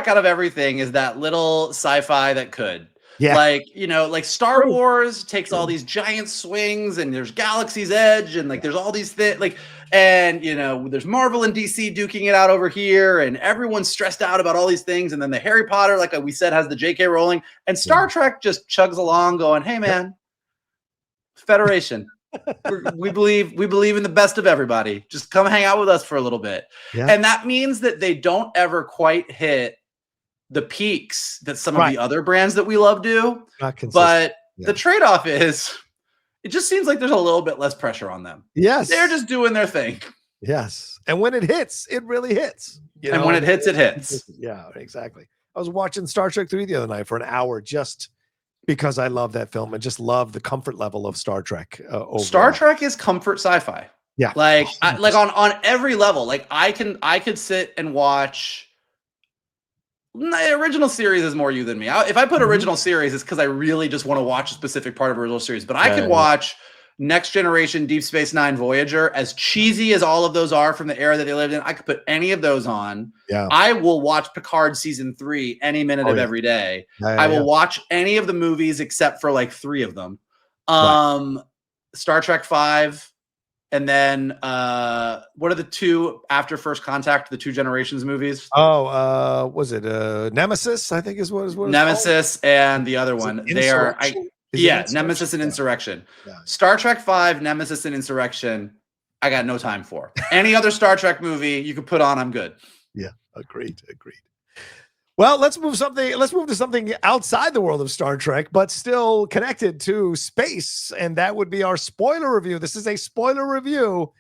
out of everything is that little sci-fi that could. Yeah. Like, you know, like Star Wars takes all these giant swings, and there's Galaxy's Edge, and like there's all these things, like, and you know, there's Marvel and DC duking it out over here, and everyone's stressed out about all these things. And then the Harry Potter, like we said, has the JK Rowling, and Star Trek just chugs along going, hey man, Federation. we believe in the best of everybody. Just come hang out with us for a little bit. And that means that they don't ever quite hit the peaks that some of the other brands that we love do. But the trade-off is it just seems like there's a little bit less pressure on them. Yes. They're just doing their thing. Yes. And when it hits, it really hits. You know? And when it hits, it hits. Yeah, exactly. I was watching Star Trek 3 the other night for an hour just because I love that film and just love the comfort level of Star Trek. Star Trek is comfort sci-fi. Yeah. Like, like on every level. Like I could sit and watch The original series is more you than me. If I put original series, it's because I really just want to watch a specific part of original series. But I could watch Next Generation, Deep Space Nine, Voyager, as cheesy as all of those are from the era that they lived in. I could put any of those on. Yeah. I will watch Picard season 3 any minute of every day. I will watch any of the movies except for like 3 of them. Star Trek 5. And then what are the 2 after First Contact, the 2 Generations movies? Was it Nemesis? I think is what Nemesis and the other one. They are Nemesis and Insurrection. Yeah. Star Trek 5, Nemesis and Insurrection. I got no time for. Any other Star Trek movie you could put on, I'm good. Yeah, agreed. Well, let's move to something outside the world of Star Trek, but still connected to space, and that would be our spoiler review. This is a spoiler review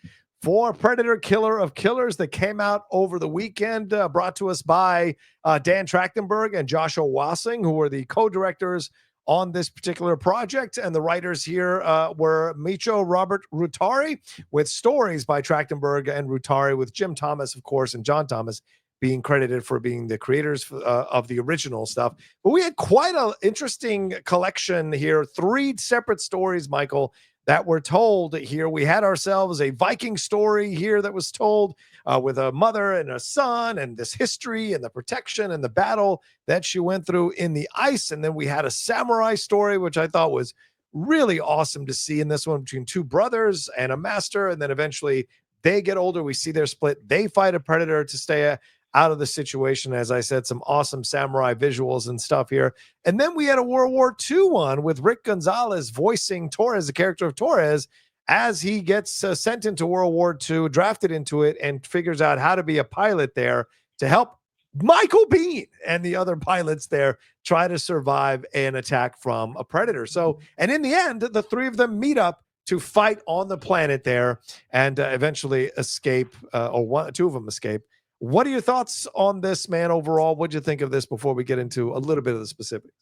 for Predator: Killer of Killers that came out over the weekend, brought to us by Dan Trachtenberg and Joshua Wassing, who were the co-directors on this particular project. And the writers here were Micho Robert Rutari, with stories by Trachtenberg and Rutari, with Jim Thomas, of course, and John Thomas being credited for being the creators of the original stuff. But we had quite an interesting collection here. 3 separate stories, Michael, that were told here. We had ourselves a Viking story here that was told with a mother and a son, and this history and the protection and the battle that she went through in the ice. And then we had a samurai story, which I thought was really awesome to see in this one, between 2 brothers and a master. And then eventually they get older. We see their split. They fight a predator to stay out of the situation. As I said, some awesome samurai visuals and stuff here. And then we had a World War II one with Rick Gonzalez voicing Torres, the character of Torres, as he gets sent into World War II, drafted into it, and figures out how to be a pilot there to help Michael Biehn and the other pilots there try to survive an attack from a predator. So, and in the end, the 3 of them meet up to fight on the planet there and eventually escape, or 2 of them escape. What are your thoughts on this, man, overall? What'd you think of this before we get into a little bit of the specifics?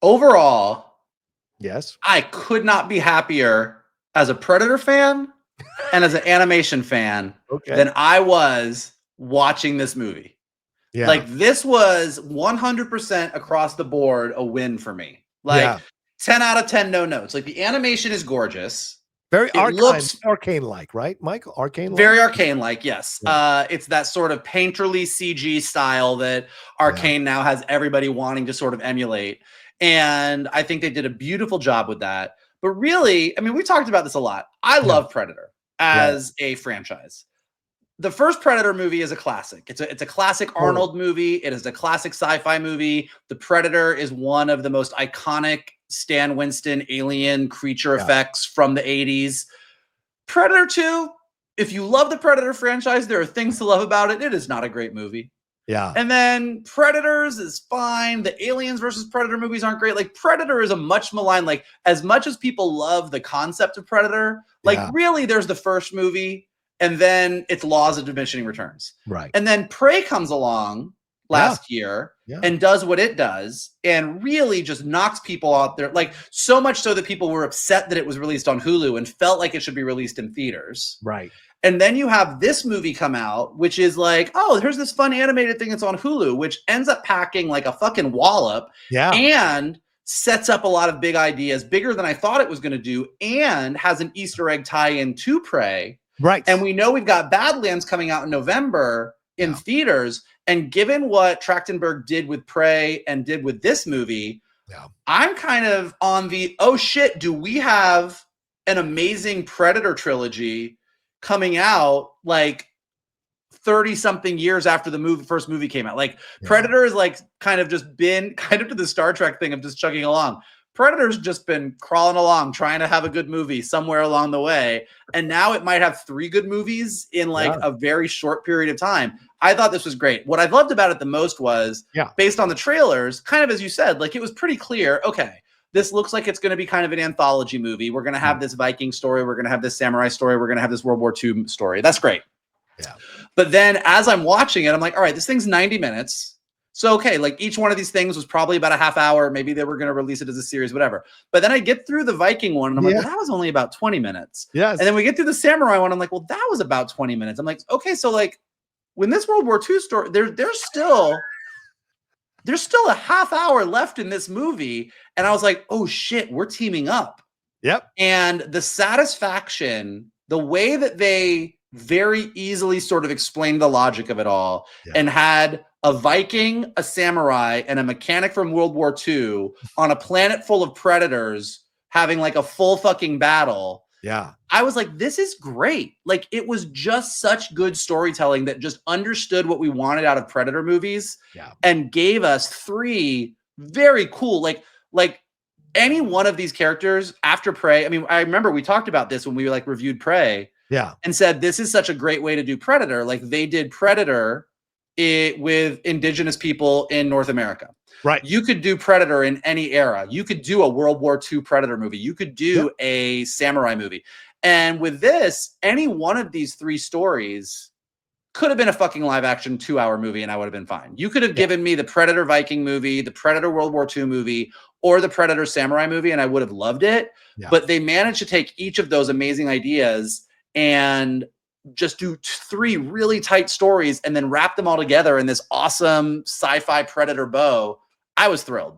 Overall, yes, I could not be happier as a Predator fan and as an animation fan than I was watching this movie. Yeah. Like, this was 100% across the board a win for me. Like, 10 out of 10, no notes. Like, the animation is gorgeous. Very arcane-like, right, Michael? Arcane-like? Very arcane-like, yes. Yeah. It's that sort of painterly CG style that Arcane now has everybody wanting to sort of emulate. And I think they did a beautiful job with that. But really, I mean, we talked about this a lot. I love Predator as a franchise. The first Predator movie is a classic. It's a classic Arnold movie. It is a classic sci-fi movie. The Predator is one of the most iconic Stan Winston alien creature effects from the 80s. Predator 2, if you love the Predator franchise, there are things to love about it. It is not a great movie. Yeah. And then Predators is fine. The Aliens versus Predator movies aren't great. Like, Predator is a much maligned, like, as much as people love the concept of Predator, like, really, there's the first movie, and then it's laws of diminishing returns. Right. And then Prey comes along last year and does what it does and really just knocks people out there. Like, so much so that people were upset that it was released on Hulu and felt like it should be released in theaters. Right. And then you have this movie come out, which is like, oh, here's this fun animated thing that's on Hulu, which ends up packing like a fucking wallop and sets up a lot of big ideas, bigger than I thought it was going to do, and has an Easter egg tie-in to Prey. Right. And we know we've got Badlands coming out in November in theaters. And given what Trachtenberg did with Prey and did with this movie, I'm kind of on the, oh shit, do we have an amazing Predator trilogy coming out like 30 something years after the first movie came out? Like, Predator is like kind of just been kind of to the Star Trek thing of just chugging along. Predator's just been crawling along, trying to have a good movie somewhere along the way. And now it might have 3 good movies in like a very short period of time. I thought this was great. What I loved about it the most was based on the trailers, kind of as you said, like, it was pretty clear. Okay, this looks like it's going to be kind of an anthology movie. We're going to have this Viking story. We're going to have this samurai story. We're going to have this World War II story. That's great. Yeah. But then as I'm watching it, I'm like, all right, this thing's 90 minutes. So, okay, like, each one of these things was probably about a half hour. Maybe they were going to release it as a series, whatever. But then I get through the Viking one, and I'm like, well, that was only about 20 minutes. Yes. And then we get through the samurai one. I'm like, well, that was about 20 minutes. I'm like, okay, so, like, when this World War II story, there's still there's still a half hour left in this movie. And I was like, oh shit, we're teaming up. Yep. And the satisfaction, the way that they very easily sort of explained the logic of it all and had a Viking, a samurai, and a mechanic from World War II on a planet full of predators having like a full fucking battle. Yeah. I was like, this is great. Like, it was just such good storytelling that just understood what we wanted out of Predator movies and gave us 3 very cool, like any one of these characters after Prey. I mean, I remember we talked about this when we like reviewed Prey and said, this is such a great way to do Predator. Like, they did Predator with indigenous people in North America. Right. You could do Predator in any era. You could do a World War II Predator movie. You could do a samurai movie. And with this, any one of these 3 stories could have been a fucking live action 2-hour movie and I would have been fine. You could have given me the Predator Viking movie, the Predator World War II movie, or the Predator Samurai movie, and I would have loved it. But they managed to take each of those amazing ideas and just do 3 really tight stories and then wrap them all together in this awesome sci-fi Predator bow. I was thrilled.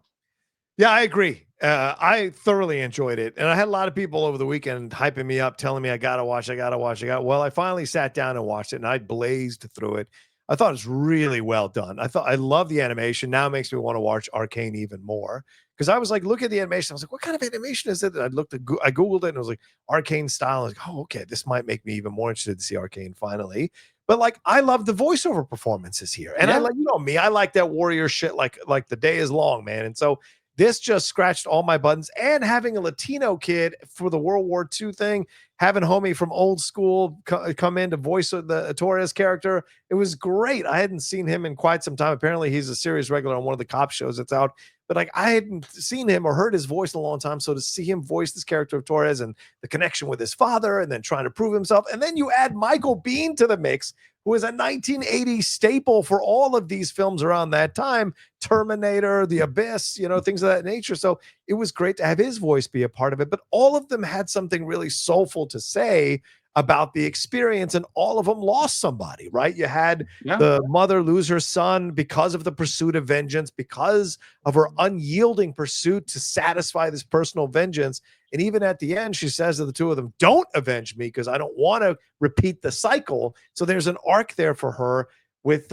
Yeah, I agree. I thoroughly enjoyed it. And I had a lot of people over the weekend hyping me up, telling me I got to watch. Well, I finally sat down and watched it and I blazed through it. I thought it was really well done. I love the animation. Now it makes me want to watch Arcane even more. Because I was like, look at the animation. I was like, what kind of animation is it? And I Googled it and it was like Arcane style. I was like, oh, okay, this might make me even more interested to see Arcane finally. But like, I love the voiceover performances here. And I like, you know me, I like that warrior shit. Like the day is long, man. And so this just scratched all my buttons. And having a Latino kid for the World War II thing, having homie from old school come in to voice the Torres character, it was great. I hadn't seen him in quite some time. Apparently he's a series regular on one of the cop shows that's out. But like, I hadn't seen him or heard his voice in a long time. So to see him voice this character of Torres and the connection with his father and then trying to prove himself. And then you add Michael Biehn to the mix, who is a 1980s staple for all of these films around that time, Terminator, The Abyss, you know, things of that nature. So it was great to have his voice be a part of it. But all of them had something really soulful to say about the experience, and all of them lost somebody, right? You had the mother lose her son because of the pursuit of vengeance, because of her unyielding pursuit to satisfy this personal vengeance. And even at the end, she says to the 2 of them, don't avenge me because I don't want to repeat the cycle. So there's an arc there for her with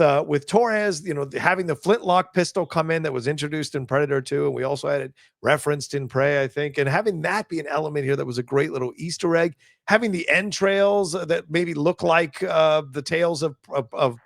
Torres, you know, having the flintlock pistol come in that was introduced in Predator 2. And we also had it referenced in Prey, I think. And having that be an element here that was a great little Easter egg. Having the entrails that maybe look like the tails of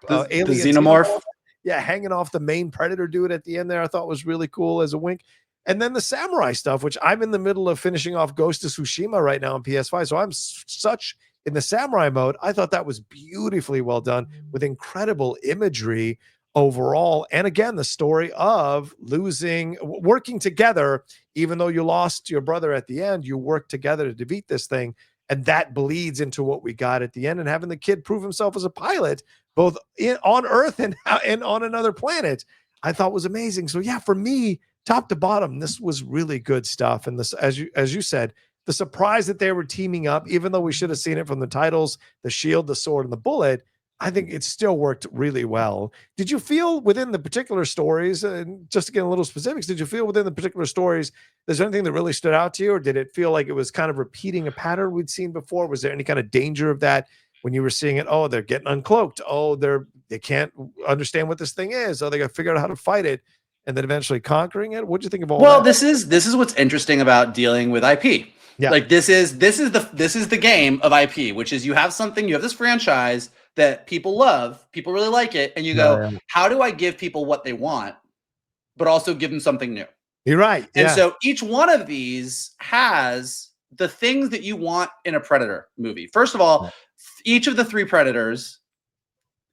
aliens. The xenomorph. Yeah, hanging off the main Predator dude at the end there, I thought was really cool as a wink. And then the samurai stuff, which I'm in the middle of finishing off Ghost of Tsushima right now on PS5. So I'm such in the samurai mode. I thought that was beautifully well done with incredible imagery overall. And again, the story of working together, even though you lost your brother at the end, you worked together to defeat this thing. And that bleeds into what we got at the end, and having the kid prove himself as a pilot, both on Earth and on another planet, I thought was amazing. So yeah, for me, top to bottom, this was really good stuff. And this, as you said, the surprise that they were teaming up, even though we should have seen it from the titles, the shield, the sword, and the bullet, I think it still worked really well. Did you feel within the particular stories, and just to get a little specifics, did you feel within the particular stories, there's anything that really stood out to you, or did it feel like it was kind of repeating a pattern we'd seen before? Was there any kind of danger of that when you were seeing it? Oh, they're getting uncloaked. Oh, they can't understand what this thing is. Oh, they got to figure out how to fight it, and then eventually conquering it. What'd you think of all that? Well, this is what's interesting about dealing with IP. Yeah. Like this is the game of IP, which is you have something, you have this franchise that people love, people really like it, and you go, how do I give people what they want, but also give them something new? You're right. And so each one of these has the things that you want in a Predator movie. First of all, each of the 3 Predators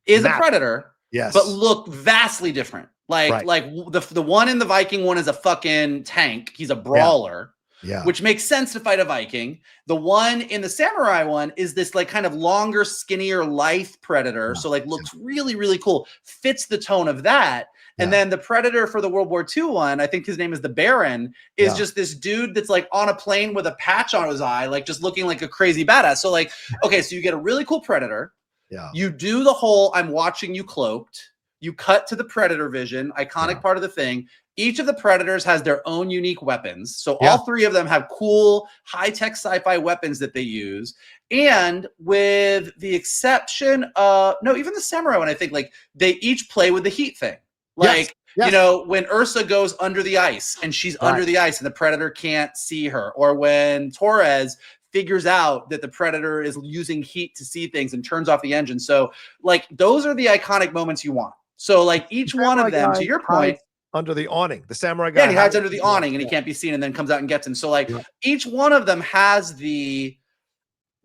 is a Predator, but look vastly different. Like the one in the Viking one is a fucking tank. He's a brawler. Yeah. Which makes sense to fight a Viking. The one in the samurai one is this like kind of longer, skinnier, lithe Predator. So like looks really, really cool. Fits the tone of that. And then the Predator for the World War II one, I think his name is the Baron, is just this dude that's like on a plane with a patch on his eye, like just looking like a crazy badass. So like, okay, so you get a really cool Predator. Yeah. You do the whole I'm watching you cloaked. you cut to the Predator vision, iconic part of the thing. Each of the Predators has their own unique weapons. So all three of them have cool, high-tech sci-fi weapons that they use. And with the exception of, no, even the Samurai one, I think, like, they each play with the heat thing. Like, you know, when Ursa goes under the ice and she's under the ice and the Predator can't see her. Or when Torres figures out that the Predator is using heat to see things and turns off the engine. So, like, those are the iconic moments you want. So, like, each one of them, to your point, under the awning, the Samurai guy. Yeah, he hides under the awning and he can't be seen and then comes out and gets him. So, like, each one of them has the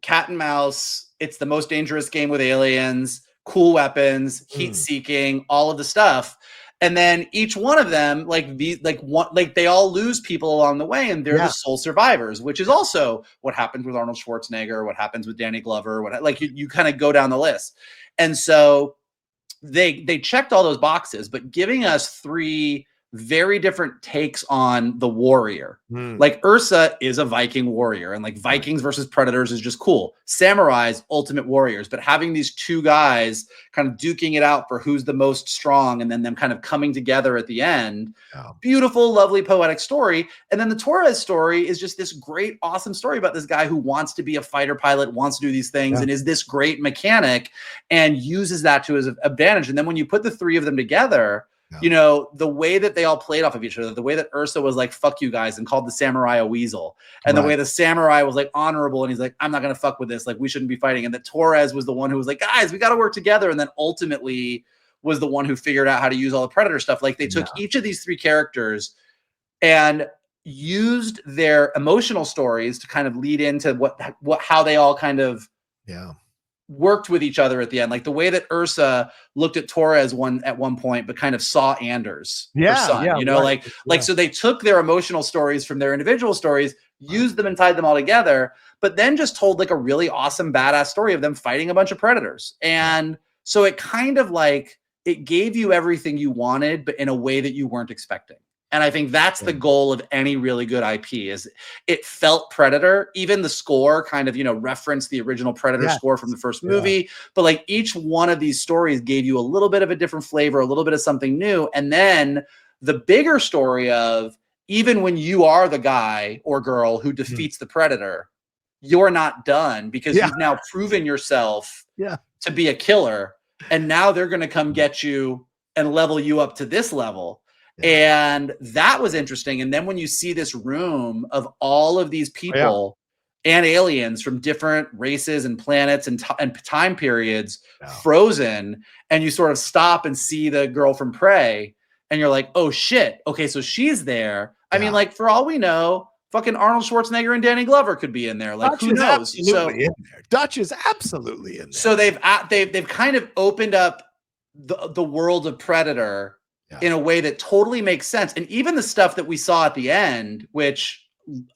cat and mouse. It's the most dangerous game with aliens, cool weapons, heat seeking, all of the stuff. And then each one of them, they all lose people along the way, and they're the sole survivors, which is also what happens with Arnold Schwarzenegger, what happens with Danny Glover, you kind of go down the list. And so they checked all those boxes, but giving us three very different takes on the warrior. Like, Ursa is a Viking warrior, and like Vikings versus Predators is just cool. Samurais, ultimate warriors, but having these two guys kind of duking it out for who's the most strong, and then them kind of coming together at the end. Beautiful, lovely, poetic story. And then the Torres story is just this great, awesome story about this guy who wants to be a fighter pilot, wants to do these things, and is this great mechanic and uses that to his advantage. And then when you put the three of them together, you know, the way that they all played off of each other, the way that Ursa was like, fuck you guys, and called the Samurai a weasel. And the way the Samurai was like honorable, and he's like, I'm not going to fuck with this. Like, we shouldn't be fighting. And that Torres was the one who was like, guys, we got to work together. And then ultimately was the one who figured out how to use all the Predator stuff. Like, they took each of these three characters and used their emotional stories to kind of lead into how they all kind of worked with each other at the end. Like, the way that Ursa looked at Torres at one point, but kind of saw Anders, her son, you know, so they took their emotional stories from their individual stories, used them and tied them all together, but then just told like a really awesome, badass story of them fighting a bunch of Predators. And so it kind of like, it gave you everything you wanted, but in a way that you weren't expecting. And I think that's the goal of any really good IP, is it felt Predator. Even the score kind of, you know, referenced the original Predator score from the first movie. But like, each one of these stories gave you a little bit of a different flavor, a little bit of something new. And then the bigger story of, even when you are the guy or girl who defeats the Predator, you're not done, because you've now proven yourself to be a killer. And now they're going to come get you and level you up to this level. And that was interesting. And then when you see this room of all of these people and aliens from different races and planets and time periods frozen, and you sort of stop and see the girl from Prey, and you're like, oh shit, okay, so she's there. I mean, like, for all we know, fucking Arnold Schwarzenegger and Danny Glover could be in there. Like, Dutch, who knows? So in there. Dutch is absolutely in there. So they've kind of opened up the world of Predator in a way that totally makes sense. And even the stuff that we saw at the end, which,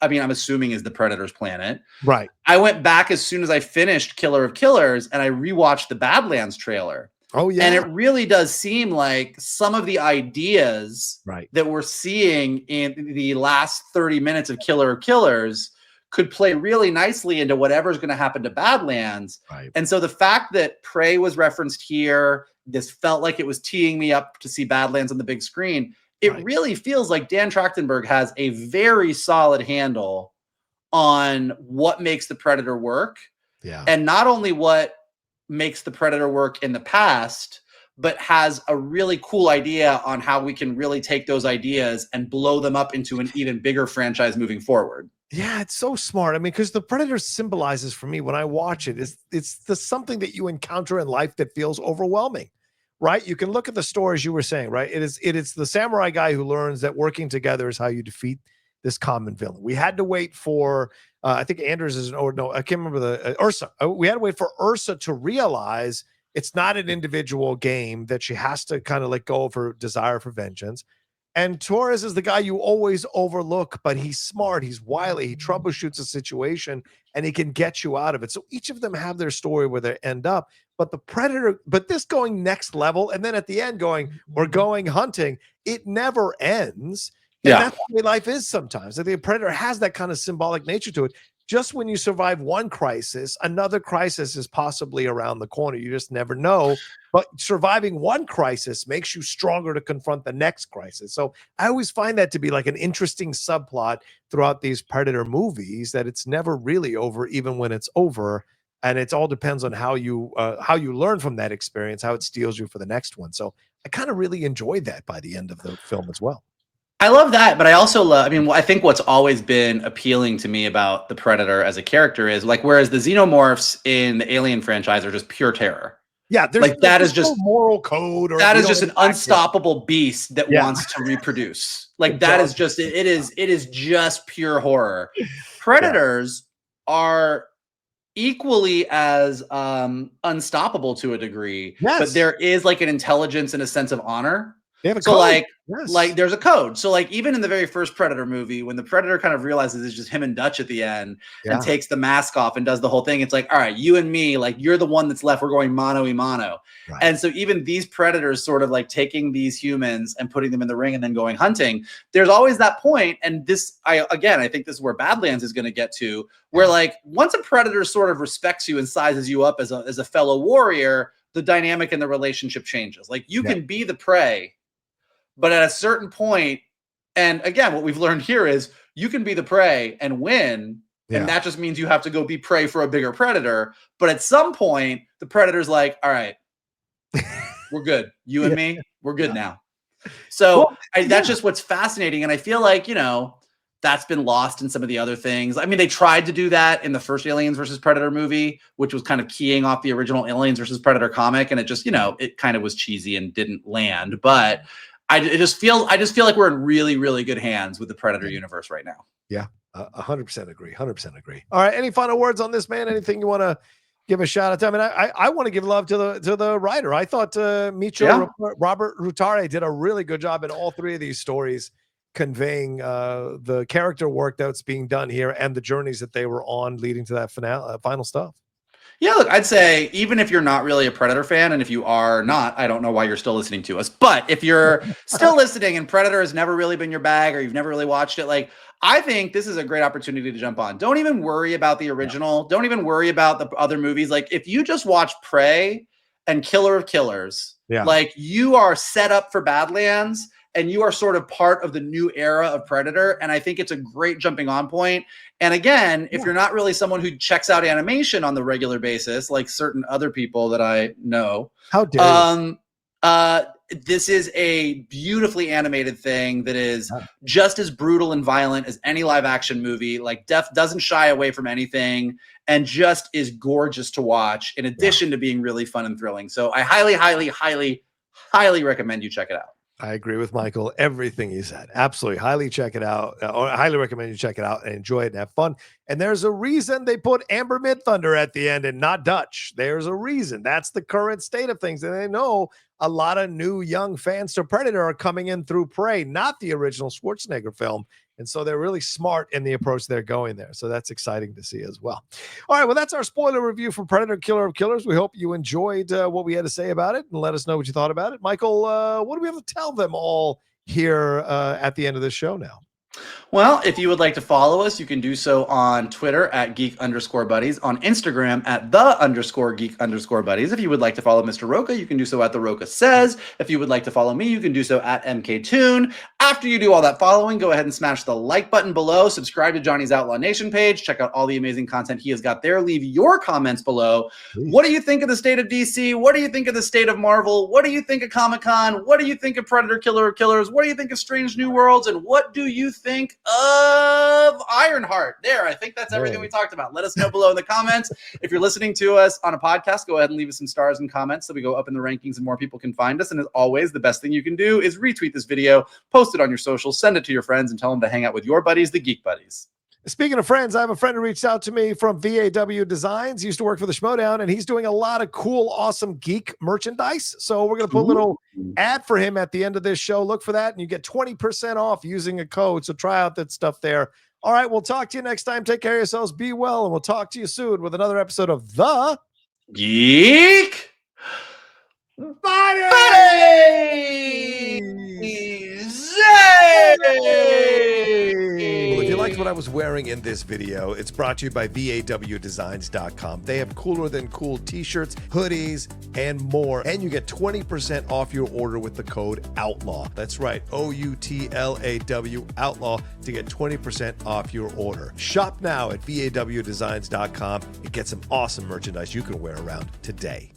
I mean, I'm assuming is the Predator's planet. Right. I went back as soon as I finished Killer of Killers, and I rewatched the Badlands trailer. Oh, yeah. And it really does seem like some of the ideas that we're seeing in the last 30 minutes of Killer of Killers could play really nicely into whatever's going to happen to Badlands. And so the fact that Prey was referenced here, this felt like it was teeing me up to see Badlands on the big screen. It really feels like Dan Trachtenberg has a very solid handle on what makes the Predator work. And not only what makes the Predator work in the past, but has a really cool idea on how we can really take those ideas and blow them up into an even bigger franchise moving forward. Yeah, it's so smart. I mean, because the Predator symbolizes for me when I watch it, it's the something that you encounter in life that feels overwhelming, right? You can look at the stories you were saying, right? It is the samurai guy who learns that working together is how you defeat this common villain. We had to wait for I think Anders is I can't remember the Ursa. We had to wait for Ursa to realize it's not an individual game, that she has to kind of let go of her desire for vengeance. And Torres is the guy you always overlook, but he's smart, he's wily, he troubleshoots a situation, and he can get you out of it. So each of them have their story where they end up. But the Predator, but this going next level, and then at the end going, we're going hunting, it never ends. And that's the way life is sometimes. I think the Predator has that kind of symbolic nature to it. just when you survive one crisis, another crisis is possibly around the corner. You just never know. But surviving one crisis makes you stronger to confront the next crisis. So I always find that to be like an interesting subplot throughout these Predator movies, that it's never really over, even when it's over. And it all depends on how you learn from that experience, how it steels you for the next one. So I kind of really enjoyed that by the end of the film as well. I love that, but I also love, I mean, I think what's always been appealing to me about the Predator as a character is like, whereas the xenomorphs in the Alien franchise are just pure terror. Yeah, there's no moral code, or that is just an unstoppable beast that wants to reproduce. Like that is just it is just pure horror. Predators are equally as unstoppable to a degree, but there is like an intelligence and a sense of honor. They have a so code. Like there's a code. So like even in the very first Predator movie, when the Predator kind of realizes it's just him and Dutch at the end and takes the mask off and does the whole thing, it's like, all right, you and me, like you're the one that's left. We're going mano a mano. Right. And so even these Predators sort of like taking these humans and putting them in the ring and then going hunting, there's always that point. And this, I think this is where Badlands is going to get to, where like once a Predator sort of respects you and sizes you up as a fellow warrior, the dynamic and the relationship changes. Like you can be the prey, but at a certain point, and again, what we've learned here is you can be the prey and win, and that just means you have to go be prey for a bigger predator. But at some point, the predator's like, all right, we're good. You and me, we're good now. So that's just what's fascinating. And I feel like, you know, that's been lost in some of the other things. I mean, they tried to do that in the first Aliens versus Predator movie, which was kind of keying off the original Aliens versus Predator comic. And it just, you know, it kind of was cheesy and didn't land. But I just feel like we're in really, really good hands with the Predator universe right now. Yeah, 100% agree. 100% agree. All right, any final words on this, man? Anything you want to give a shout out to? I mean, I want to give love to the writer. I thought Robert Rutare did a really good job in all three of these stories, conveying the character work that's being done here and the journeys that they were on leading to that final stuff. Yeah, look, I'd say even if you're not really a Predator fan, and if you are not, I don't know why you're still listening to us, but if you're still listening and Predator has never really been your bag or you've never really watched it, like I think this is a great opportunity to jump on. Don't even worry about the original. Don't even worry about the other movies. Like if you just watch Prey and Killer of Killers, like you are set up for Badlands and you are sort of part of the new era of Predator. And I think it's a great jumping on point. And again, if you're not really someone who checks out animation on the regular basis, like certain other people that I know, how dare you? This is a beautifully animated thing that is just as brutal and violent as any live action movie. Like doesn't shy away from anything and just is gorgeous to watch in addition to being really fun and thrilling. So I highly, highly, highly, highly recommend you check it out. I agree with Michael. Everything he said. Absolutely. Highly check it out. Or I highly recommend you check it out and enjoy it and have fun. And there's a reason they put Amber Midthunder at the end and not Dutch. There's a reason. That's the current state of things. And they know a lot of new young fans to Predator are coming in through Prey, not the original Schwarzenegger film. And so they're really smart in the approach they're going there. So that's exciting to see as well. All right, well, that's our spoiler review for Predator Killer of Killers. We hope you enjoyed what we had to say about it and let us know what you thought about it. Michael, what do we have to tell them all here at the end of this show now? Well, if you would like to follow us, you can do so on Twitter at geek_buddies, on Instagram at _geek_buddies. If you would like to follow Mr. Rocha, you can do so at The Rocha Says. If you would like to follow me, you can do so at MKToon. After you do all that following, go ahead and smash the like button below, subscribe to Johnny's Outlaw Nation page, check out all the amazing content he has got there. Leave your comments below. What do you think of the state of DC? What do you think of the state of Marvel? What do you think of Comic-Con? What do you think of Predator Killer of Killers? What do you think of Strange New Worlds? And what do you think of Ironheart? There, I think that's everything we talked about. Let us know below in the comments. If you're listening to us on a podcast, go ahead and leave us some stars and comments so we go up in the rankings and more people can find us. And as always, the best thing you can do is retweet this video, post it on your socials, send it to your friends, and tell them to hang out with your buddies, the Geek Buddies. Speaking of friends, I have a friend who reached out to me from VAW Designs. He used to work for the Schmodown, and he's doing a lot of cool, awesome geek merchandise. So we're going to put a little ad for him at the end of this show. Look for that, and you get 20% off using a code. So try out that stuff there. All right, we'll talk to you next time. Take care of yourselves. Be well, and we'll talk to you soon with another episode of The Geek Buddies. Well, if you like what I was wearing in this video. It's brought to you by VAWdesigns.com. They have cooler than cool t-shirts, hoodies, and more. And you get 20% off your order with the code OUTLAW. That's right, OUTLAW, OUTLAW, to get 20% off your order. Shop now at VAWdesigns.com and get some awesome merchandise you can wear around today.